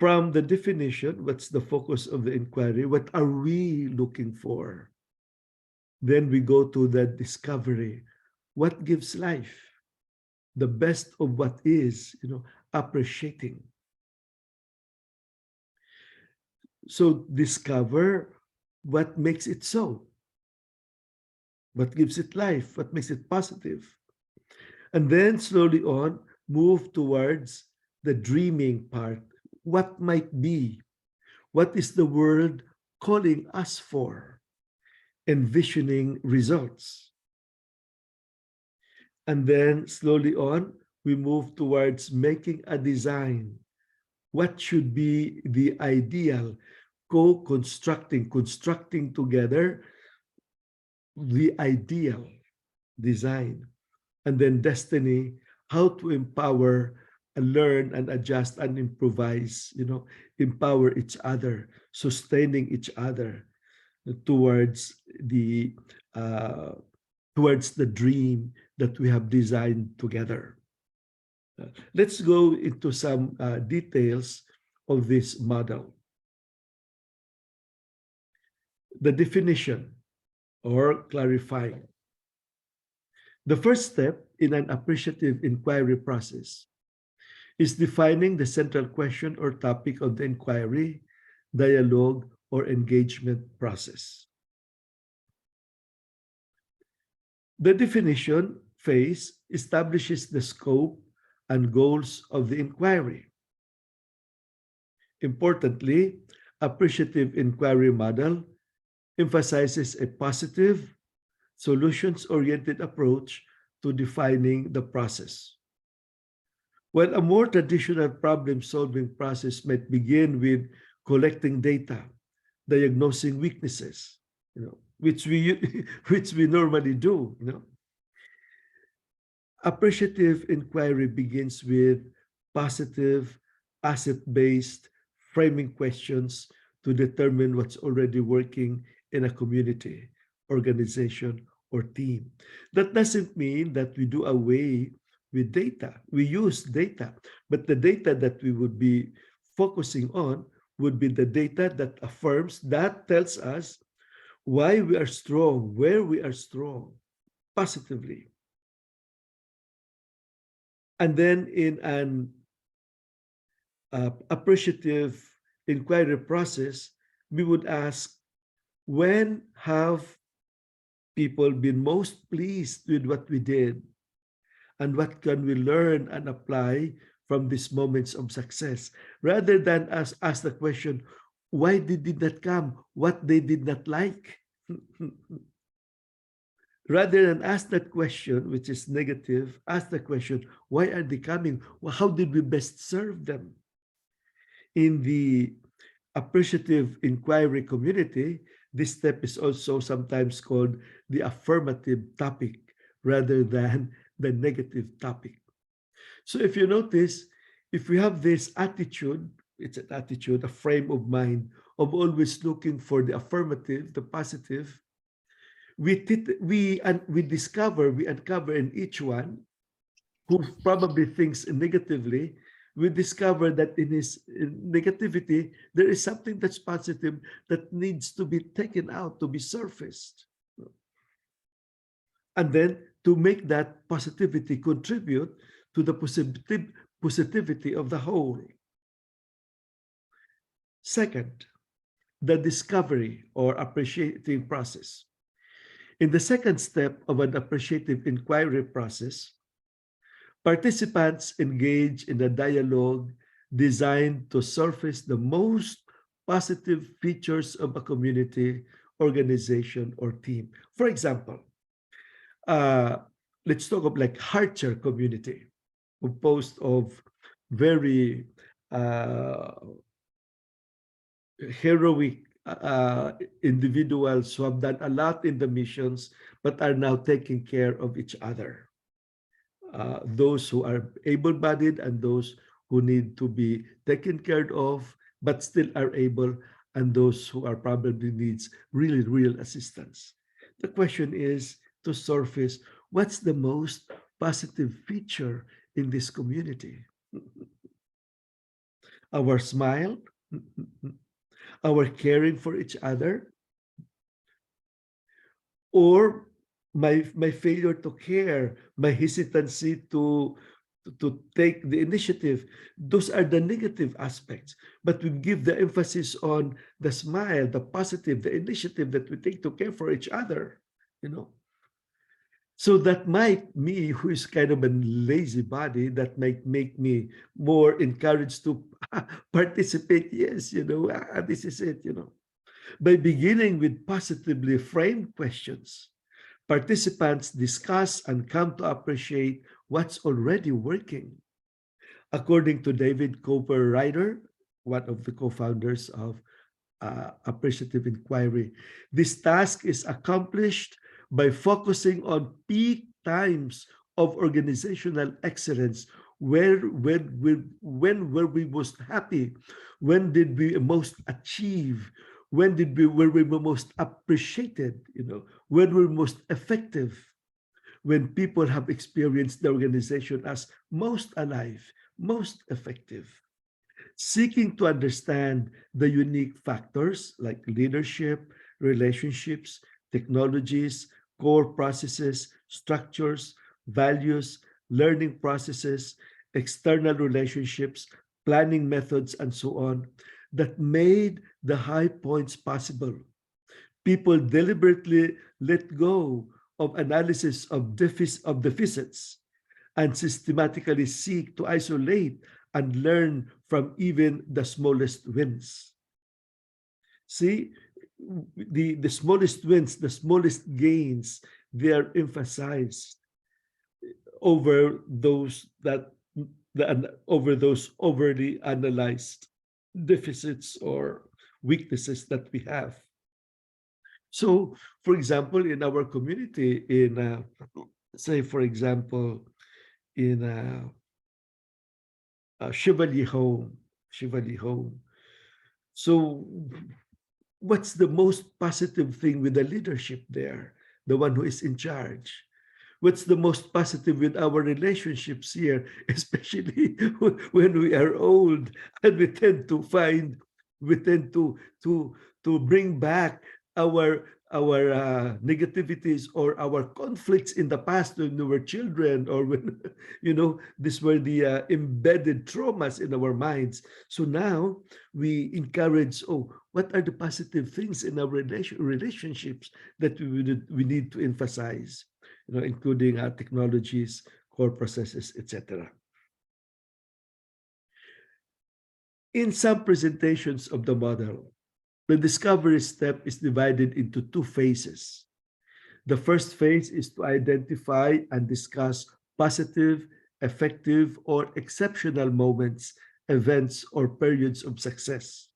From the definition, what's the focus of the inquiry? What are we looking for? Then we go to the discovery. What gives life? The best of what is, appreciating. So discover what makes it so. What gives it life? What makes it positive? And then slowly on, move towards the dreaming part. What might be? What is the world calling us for? Envisioning results. And then slowly on, we move towards making a design. What should be the ideal? Co-constructing, constructing together the ideal design. And then destiny, how to empower and learn and adjust and improvise, empower each other, sustaining each other towards the dream that we have designed together. Let's go into some details of this model. The definition or clarifying. The first step in an appreciative inquiry process is defining the central question or topic of the inquiry, dialogue, or engagement process. The definition phase establishes the scope and goals of the inquiry. Importantly, appreciative inquiry model emphasizes a positive, solutions-oriented approach to defining the process. While a more traditional problem-solving process might begin with collecting data, diagnosing weaknesses, which we normally do, appreciative inquiry begins with positive, asset-based framing questions to determine what's already working in a community, organization, or team. That doesn't mean that we do away with data. We use data, but the data that we would be focusing on would be the data that affirms, that tells us why we are strong, where we are strong, positively. And then in an appreciative inquiry process, we would ask, when have people been most pleased with what we did? And what can we learn and apply from these moments of success? Rather than ask the question, why they did not come? What they did not like? Rather than ask that question, which is negative, ask the question, why are they coming? Well, how did we best serve them? In the appreciative inquiry community, this step is also sometimes called the affirmative topic rather than the negative topic. So if you notice, if we have this attitude, it's an attitude, a frame of mind of always looking for the affirmative, the positive, we uncover in each one who probably thinks negatively, we discover that in his negativity, there is something that's positive that needs to be taken out, to be surfaced. And then to make that positivity contribute to the positivity of the whole. Second, the discovery or appreciating process. In the second step of an appreciative inquiry process, participants engage in a dialogue designed to surface the most positive features of a community, organization, or team. For example, let's talk of like Harcher community, composed of very heroic individuals who have done a lot in the missions, but are now taking care of each other. Those who are able-bodied and those who need to be taken care of, but still are able, and those who are probably needs really real assistance. The question is to surface, what's the most positive feature in this community? Our smile, our caring for each other, or my failure to care, my hesitancy to take the initiative. Those are the negative aspects, but we give the emphasis on the smile, the positive, the initiative that we take to care for each other, you know. So that might, me who is kind of a lazy body, that might make me more encouraged to participate. Yes, you know, this is it, you know. By beginning with positively framed questions, participants discuss and come to appreciate what's already working. According to David Cooper Ryder, one of the co-founders of Appreciative Inquiry, this task is accomplished by focusing on peak times of organizational excellence. When were we most happy? When did we most achieve? When were we most appreciated? You know, when we're most effective? When people have experienced the organization as most alive, most effective. Seeking to understand the unique factors like leadership, relationships, technologies, core processes, structures, values, learning processes, external relationships, planning methods, and so on, that made the high points possible. People deliberately let go of analysis of deficits and systematically seek to isolate and learn from even the smallest wins. See, the smallest wins, the smallest gains, they are emphasized over those over those overly analyzed deficits or weaknesses that we have. So, for example, in our community, in say, for example, in Chevalier Home. So, what's the most positive thing with the leadership there, the one who is in charge? What's the most positive with our relationships here, especially when we are old and we tend to bring back our negativities or our conflicts in the past when we were children, or when these were the embedded traumas in our minds. So now we encourage, oh, what are the positive things in our relationships that we need to emphasize, including technologies, core processes, etc. In some presentations of the model, the discovery step is divided into two phases. The first phase is to identify and discuss positive, effective, or exceptional moments, events, or periods of success.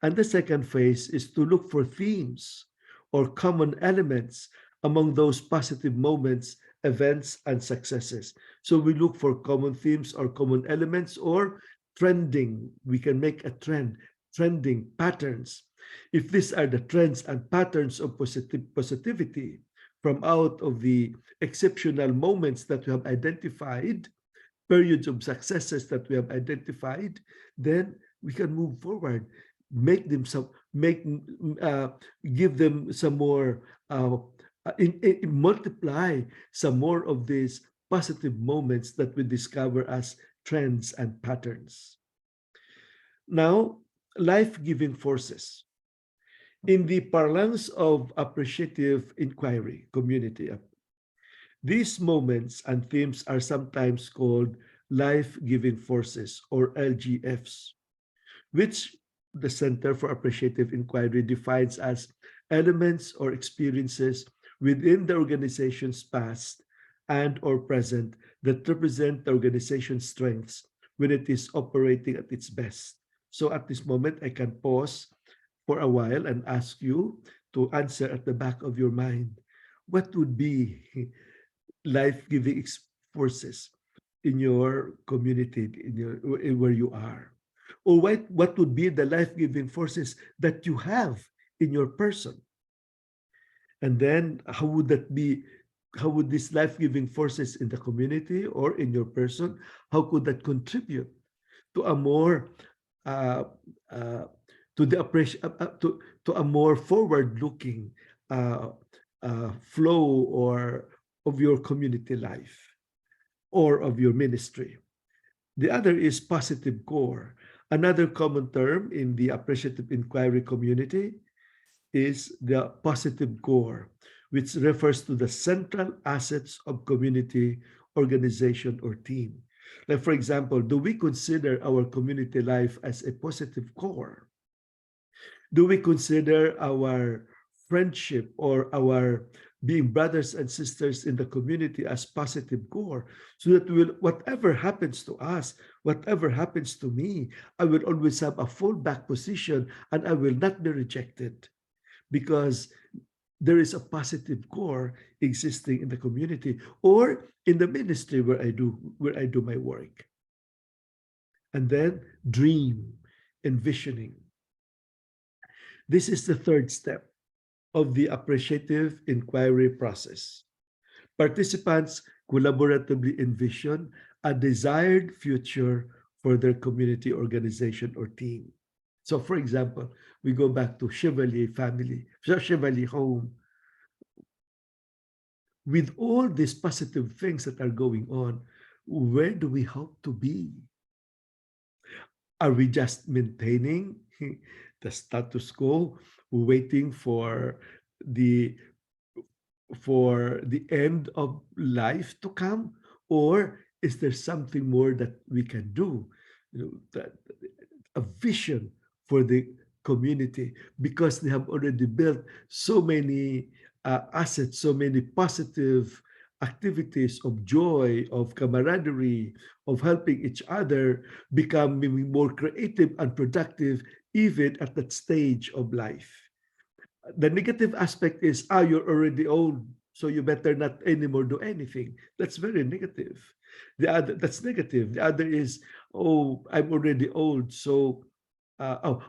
And the second phase is to look for themes or common elements among those positive moments, events, and successes. So we look for common themes or common elements or trending. We can make a trend, trending patterns. If these are the trends and patterns of positivity from out of the exceptional moments that we have identified, periods of successes that we have identified, then we can move forward, make them some, give them some more, multiply some more of these positive moments that we discover as trends and patterns. Now, life-giving forces. In the parlance of appreciative inquiry community, these moments and themes are sometimes called life-giving forces, or LGFs, which the Center for Appreciative Inquiry defines as elements or experiences within the organization's past and or present that represent the organization's strengths when it is operating at its best. So at this moment, I can pause for a while and ask you to answer at the back of your mind, what would be life-giving forces in your community, in where you are? Or what would be the life-giving forces that you have in your person? And then how would that be? How would these life-giving forces in the community or in your person, how could that contribute to a more to a more forward-looking flow or of your community life or of your ministry? The other is positive core. Another common term in the appreciative inquiry community is the positive core, which refers to the central assets of community, organization, or team. Like, for example, do we consider our community life as a positive core? Do we consider our friendship or our being brothers and sisters in the community as positive core, so that whatever happens to us, whatever happens to me, I will always have a fallback position and I will not be rejected, because there is a positive core existing in the community or in the ministry where I do my work. And then dream, envisioning. This is the third step of the appreciative inquiry process. Participants collaboratively envision a desired future for their community, organization, or team. So, for example, we go back to Chevalier family, Chevalier home. With all these positive things that are going on, where do we hope to be? Are we just maintaining the status quo, waiting for the end of life to come? Or is there something more that we can do? A vision for the community, because they have already built so many assets, so many positive activities of joy, of camaraderie, of helping each other, becoming more creative and productive even at that stage of life. The negative aspect is, you're already old, so you better not anymore do anything. That's very negative. That's negative. The other is, oh, I'm already old, so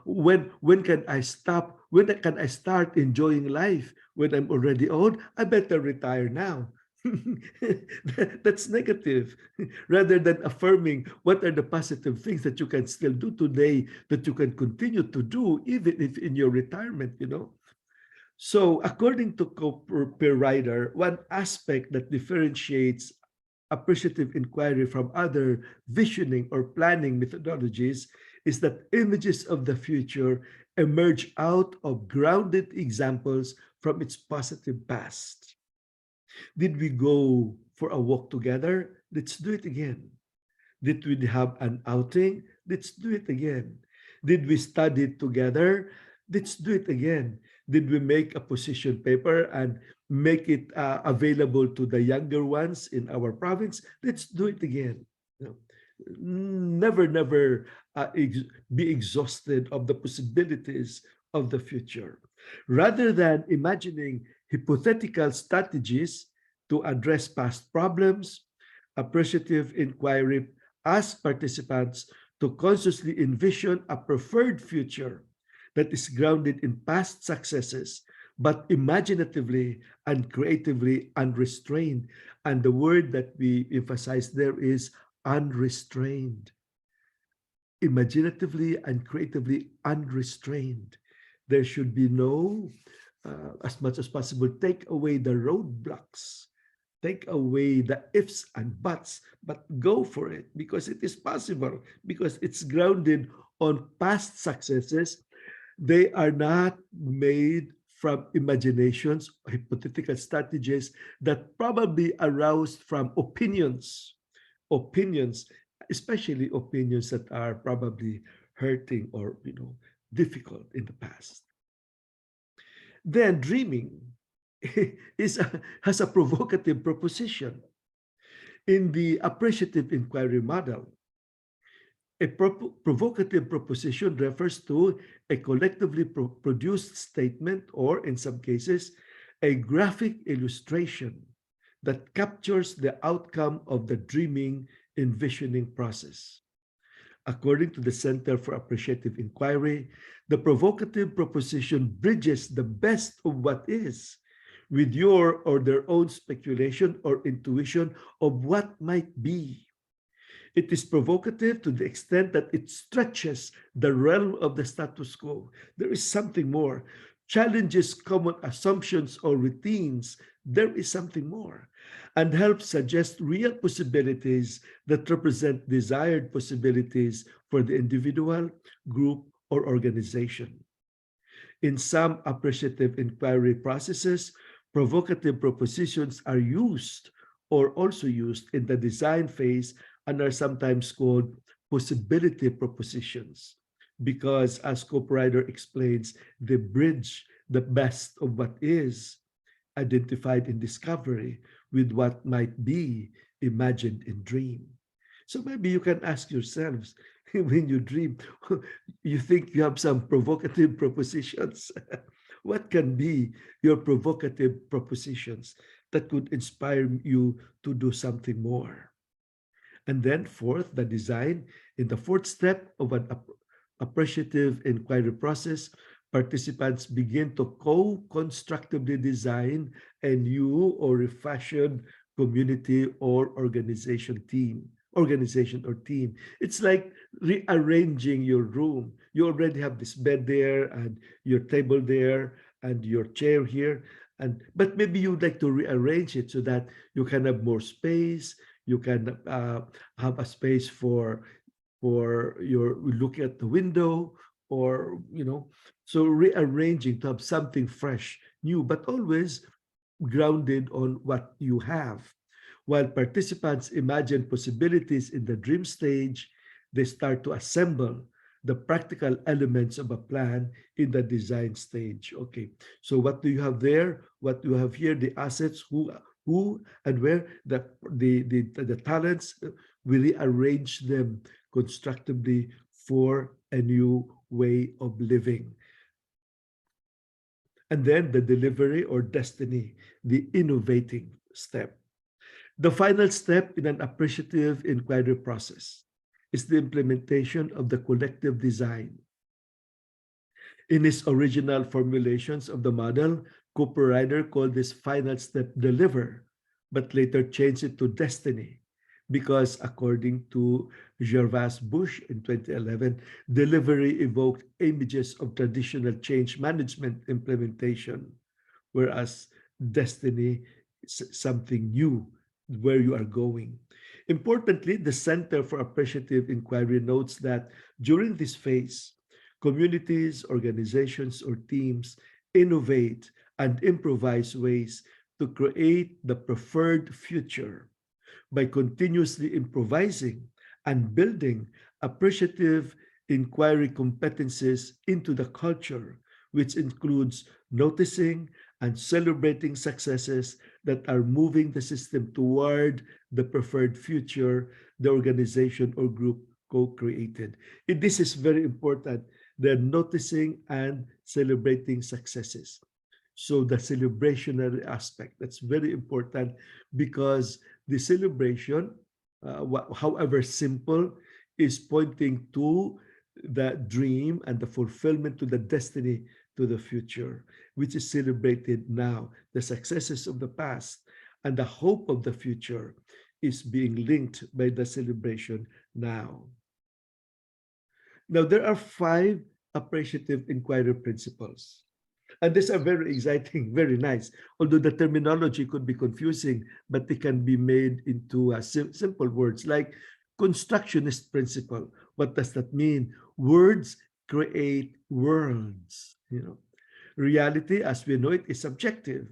when can I stop? When can I start enjoying life? When I'm already old, I better retire now. That's negative. Rather than affirming what are the positive things that you can still do today, that you can continue to do even if in your retirement, So according to copywriter, one aspect that differentiates appreciative inquiry from other visioning or planning methodologies is that images of the future emerge out of grounded examples from its positive past. Did we go for a walk together? Let's do it again. Did we have an outing? Let's do it again. Did we study together? Let's do it again. Did we make a position paper and make it available to the younger ones in our province? Let's do it again. You know, never be exhausted of the possibilities of the future. Rather than imagining hypothetical strategies to address past problems, appreciative inquiry asks participants to consciously envision a preferred future that is grounded in past successes, but imaginatively and creatively unrestrained. And the word that we emphasize there is unrestrained. Imaginatively and creatively unrestrained. There should be no, as much as possible, take away the roadblocks, take away the ifs and buts, but go for it because it is possible, because it's grounded on past successes. They are not made from imaginations, hypothetical strategies that probably aroused from opinions, especially opinions that are probably hurting or difficult in the past. Then dreaming has a provocative proposition. In the appreciative inquiry model, a provocative proposition refers to a collectively produced statement, or in some cases, a graphic illustration that captures the outcome of the dreaming envisioning process. According to the Center for Appreciative Inquiry, the provocative proposition bridges the best of what is with your or their own speculation or intuition of what might be. It is provocative to the extent that it stretches the realm of the status quo. There is something more. Challenges common assumptions or routines. There is something more. And helps suggest real possibilities that represent desired possibilities for the individual, group, or organization. In some appreciative inquiry processes, provocative propositions are used or also used in the design phase and are sometimes called possibility propositions because, as copywriter explains, they bridge the best of what is identified in discovery with what might be imagined in dream. So maybe you can ask yourselves, when you dream, you think you have some provocative propositions. What can be your provocative propositions that could inspire you to do something more? And then fourth, the design. In the fourth step of an appreciative inquiry process, participants begin to co-constructively design a new or refashioned community or organization or team. It's like rearranging your room. You already have this bed there and your table there and your chair here. But maybe you'd like to rearrange it so that you can have more space. You can have a space for your looking at the window, or so rearranging to have something fresh, new, but always grounded on what you have. While participants imagine possibilities in the dream stage, they start to assemble the practical elements of a plan in the design stage. Okay, so what do you have there? What do you have here? The assets, who and where, the talents, we rearrange them constructively for a new way of living. And then the delivery or destiny, the innovating step. The final step in an appreciative inquiry process is the implementation of the collective design. In his original formulations of the model, copywriter called this final step deliver, but later changed it to destiny because, according to Gervais Bush in 2011, delivery evoked images of traditional change management implementation whereas destiny is something new, where you are going. Importantly, the Center for Appreciative Inquiry notes that during this phase, communities, organizations, or teams innovate and improvise ways to create the preferred future. By continuously improvising and building appreciative inquiry competencies into the culture, which includes noticing and celebrating successes that are moving the system toward the preferred future the organization or group co-created. This is very important. They're noticing and celebrating successes. So the celebrationary aspect, that's very important, because the celebration, however simple, is pointing to the dream and the fulfillment, to the destiny, to the future, which is celebrated now. The successes of the past and the hope of the future is being linked by the celebration now. Now, there are 5 appreciative inquiry principles. And these are very exciting, very nice. Although the terminology could be confusing, but they can be made into simple words like constructionist principle. What does that mean? Words create worlds. Reality, as we know it, is subjective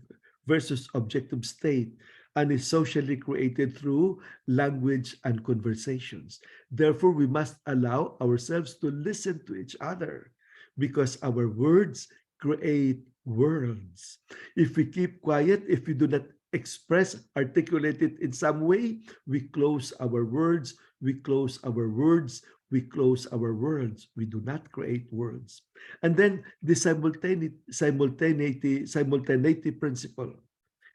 versus objective state, and is socially created through language and conversations. Therefore, we must allow ourselves to listen to each other, because our words create worlds. If we keep quiet, if we do not express, articulate it in some way, we close our words, we close our words, we close our worlds. We do not create worlds. And then the simultaneity principle.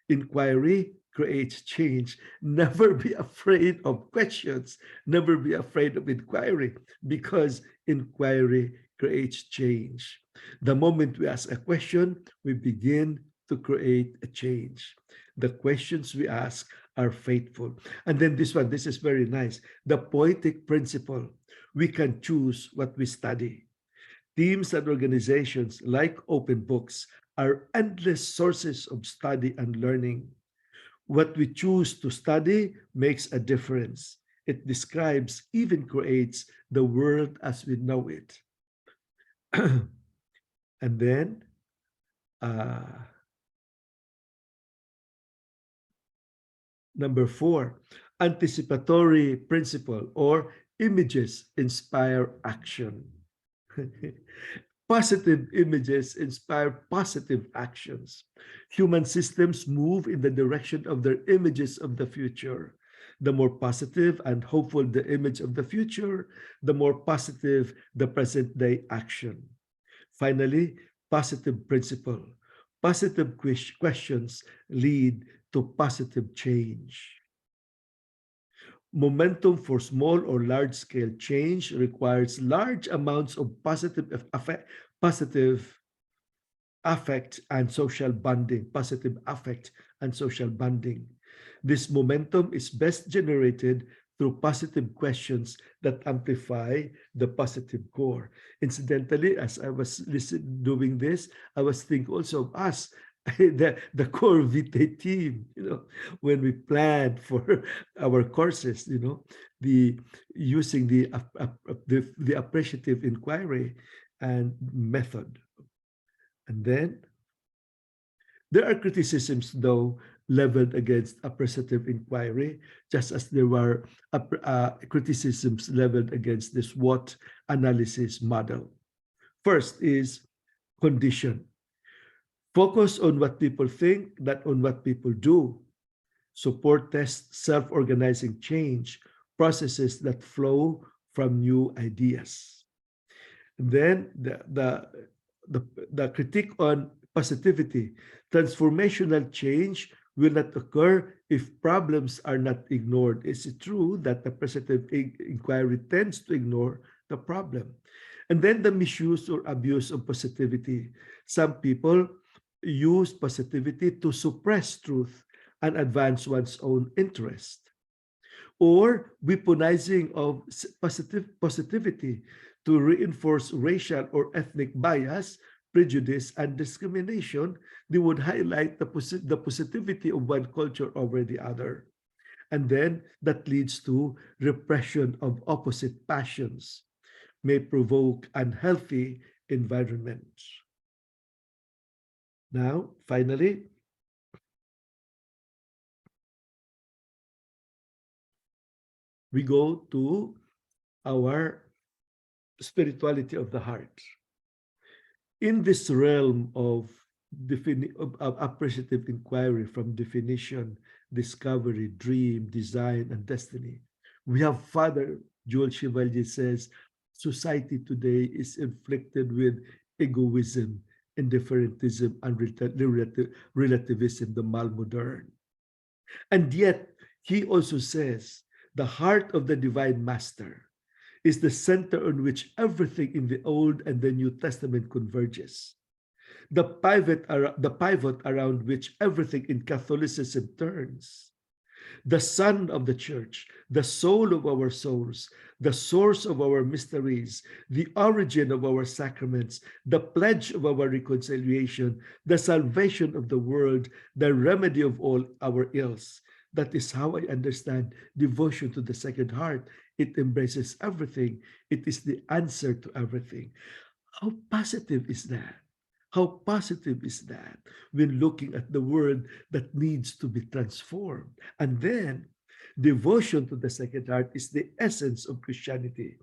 Inquiry creates change. Never be afraid of questions. Never be afraid of inquiry, because inquiry creates change. The moment we ask a question, we begin to create a change. The questions we ask are faithful. And then this one, this is very nice. The poetic principle. We can choose what we study. Teams and organizations, like open books, are endless sources of study and learning. What we choose to study makes a difference. It describes, even creates, the world as we know it. And then, number 4, anticipatory principle, or images inspire action. Positive images inspire positive actions. Human systems move in the direction of their images of the future. The more positive and hopeful the image of the future, the more positive the present day action. Finally, positive principle. Positive questions lead to positive change. Momentum for small or large-scale change requires large amounts of positive affect and social bonding. Positive affect and social bonding. This momentum is best generated through positive questions that amplify the positive core. Incidentally, as I was doing this, I was thinking also of us, the core vitae team, when we planned for our courses, the using the appreciative inquiry and method. And then there are criticisms, though, leveled against appreciative inquiry, just as there were criticisms leveled against the SWOT analysis model. First is condition. Focus on what people think, not on what people do. Support test self-organizing change, processes that flow from new ideas. And then the critique on positivity. Transformational change will not occur if problems are not ignored. Is it true that the appreciative inquiry tends to ignore the problem? And then the misuse or abuse of positivity. Some people use positivity to suppress truth and advance one's own interest. Or weaponizing of positivity to reinforce racial or ethnic bias, prejudice, and discrimination. They would highlight the positivity of one culture over the other. And then that leads to repression of opposite passions, may provoke unhealthy environments. Now, finally, we go to our spirituality of the heart. In this realm of appreciative inquiry, from definition, discovery, dream, design, and destiny, we have Father Joel Chevalier says, society today is inflicted with egoism, indifferentism, and relativism, the malmodern. And yet, he also says, the heart of the divine master is the center on which everything in the Old and the New Testament converges. The pivot around which everything in Catholicism turns. The Son of the Church, the soul of our souls, the source of our mysteries, the origin of our sacraments, the pledge of our reconciliation, the salvation of the world, the remedy of all our ills. That is how I understand devotion to the Sacred Heart. It embraces everything. It is the answer to everything. How positive is that? How positive is that when looking at the world that needs to be transformed? And then, devotion to the Sacred Heart is the essence of Christianity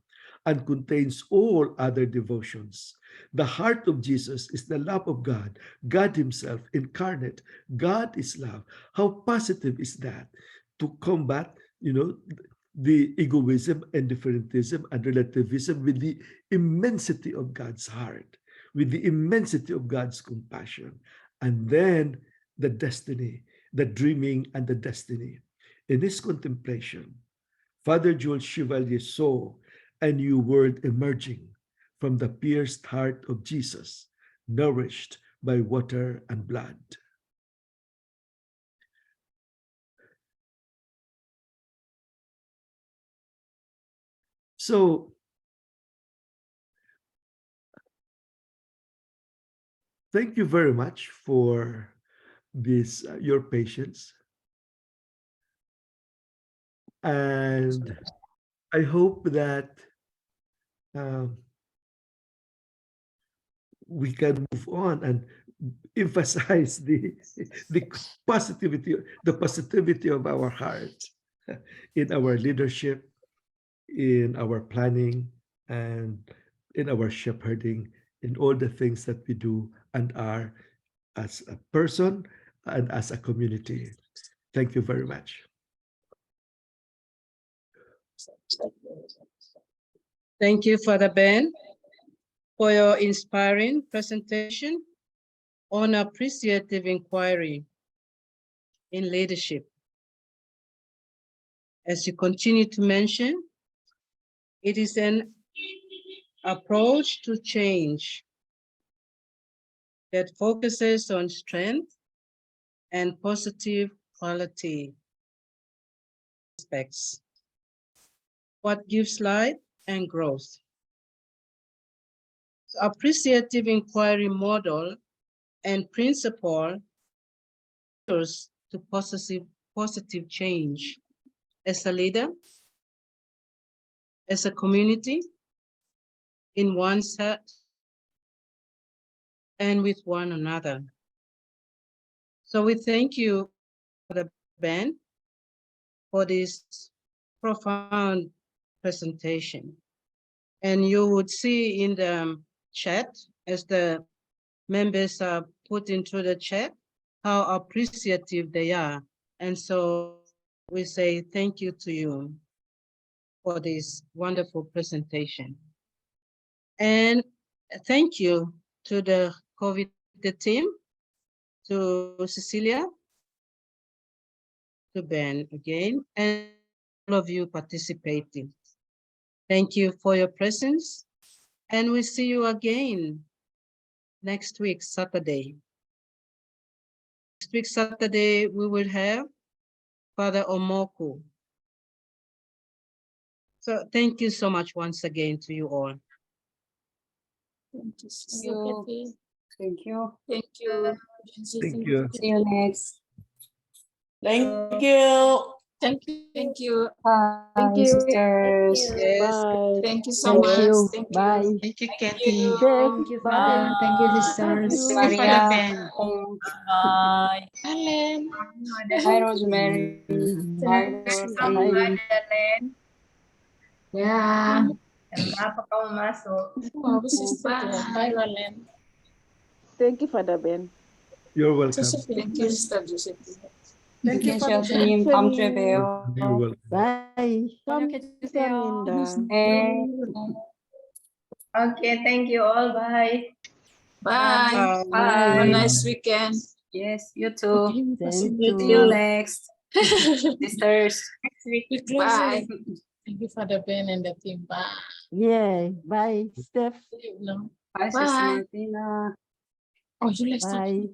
and contains all other devotions. The heart of Jesus is the love of God, God Himself incarnate. God is love. How positive is that? To combat, the egoism, indifferentism, and relativism with the immensity of God's heart, with the immensity of God's compassion. And then the destiny, the dreaming and the destiny. In his contemplation, Father Jules Chevalier saw a new world emerging from the pierced heart of Jesus, nourished by water and blood. So, thank you very much for this, your patience. And I hope that we can move on and emphasize the positivity of our heart in our leadership, in our planning, and in our shepherding, in all the things that we do and are as a person and as a community. Thank you very much. Thank you, Father Ben, for your inspiring presentation on appreciative inquiry in leadership. As you continue to mention, it is an approach to change that focuses on strength and positive quality aspects, what gives light and growth. So appreciative inquiry model and principle to positive change as a leader, as a community, in oneself, and with one another. So we thank you, Father Ben, for this profound presentation. And you would see in the chat, as the members are put into the chat, how appreciative they are. And so we say thank you to you for this wonderful presentation. And thank you to the COVID team, to Cecilia, to Ben again, and all of you participating. Thank you for your presence, and we see you again next week, Saturday. Next week, Saturday, we will have Father Omoku. So thank you so much once again to you all. Thank you. Thank you. Thank you. Thank you. See you next. Thank you. Thank you. Thank you. Bye, sisters. Yes. Bye. Thank you so much. you. Thank Bye. you. Thank you, Thank Kathy. you. Thank you, Bye. Thank you, Thank Thank you, Father Maria. Ben. Thanks. Bye. Alan. Hi, Rosemary. Hi, Dorothy. Yeah. Kenapa kau masuk? Oh, bye, Alan. Thank you, Father Ben. You're welcome. Josephine. Thank you, Sister Josephine. Thank you, Father 셰프님, 다음 주에 봬요. You're welcome. Bye. 감사합니다. 네. Okay, thank you all. Bye. Bye. Bye. Have a nice weekend. Yes, you too. Thank See you you. next. Sisters. Bye. Thank you, Father Ben and the team. Bye. Yeah. Bye, Steph. Bye, Sister Martina. Oh, you like to. Bye.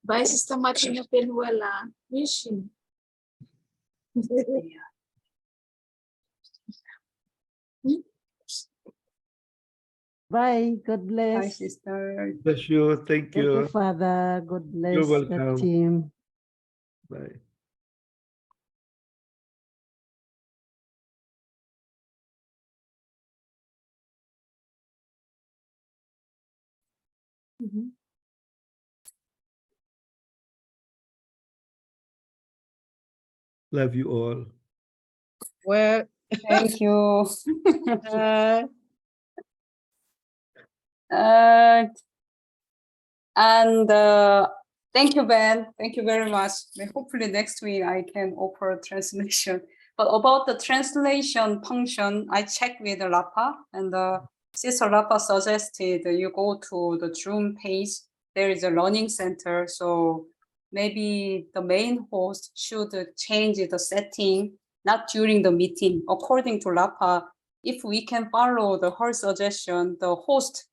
Bye, Sister Martina Penuela. Miss you. Bye. God Bye, bless. sister. Bless you. Thank Thank you, you. Father. God bless You're the welcome. team. Bye. Love you all. Well, Thank you. uh, And thank you, Ben. Thank you very much. Hopefully next week I can offer a translation. But about the translation function, I checked with Rapa, and Sister Rapa suggested you go to the Zoom page. There is a learning center, so maybe the main host should change the setting, not during the meeting. According to Rapa, if we can follow her suggestion, the host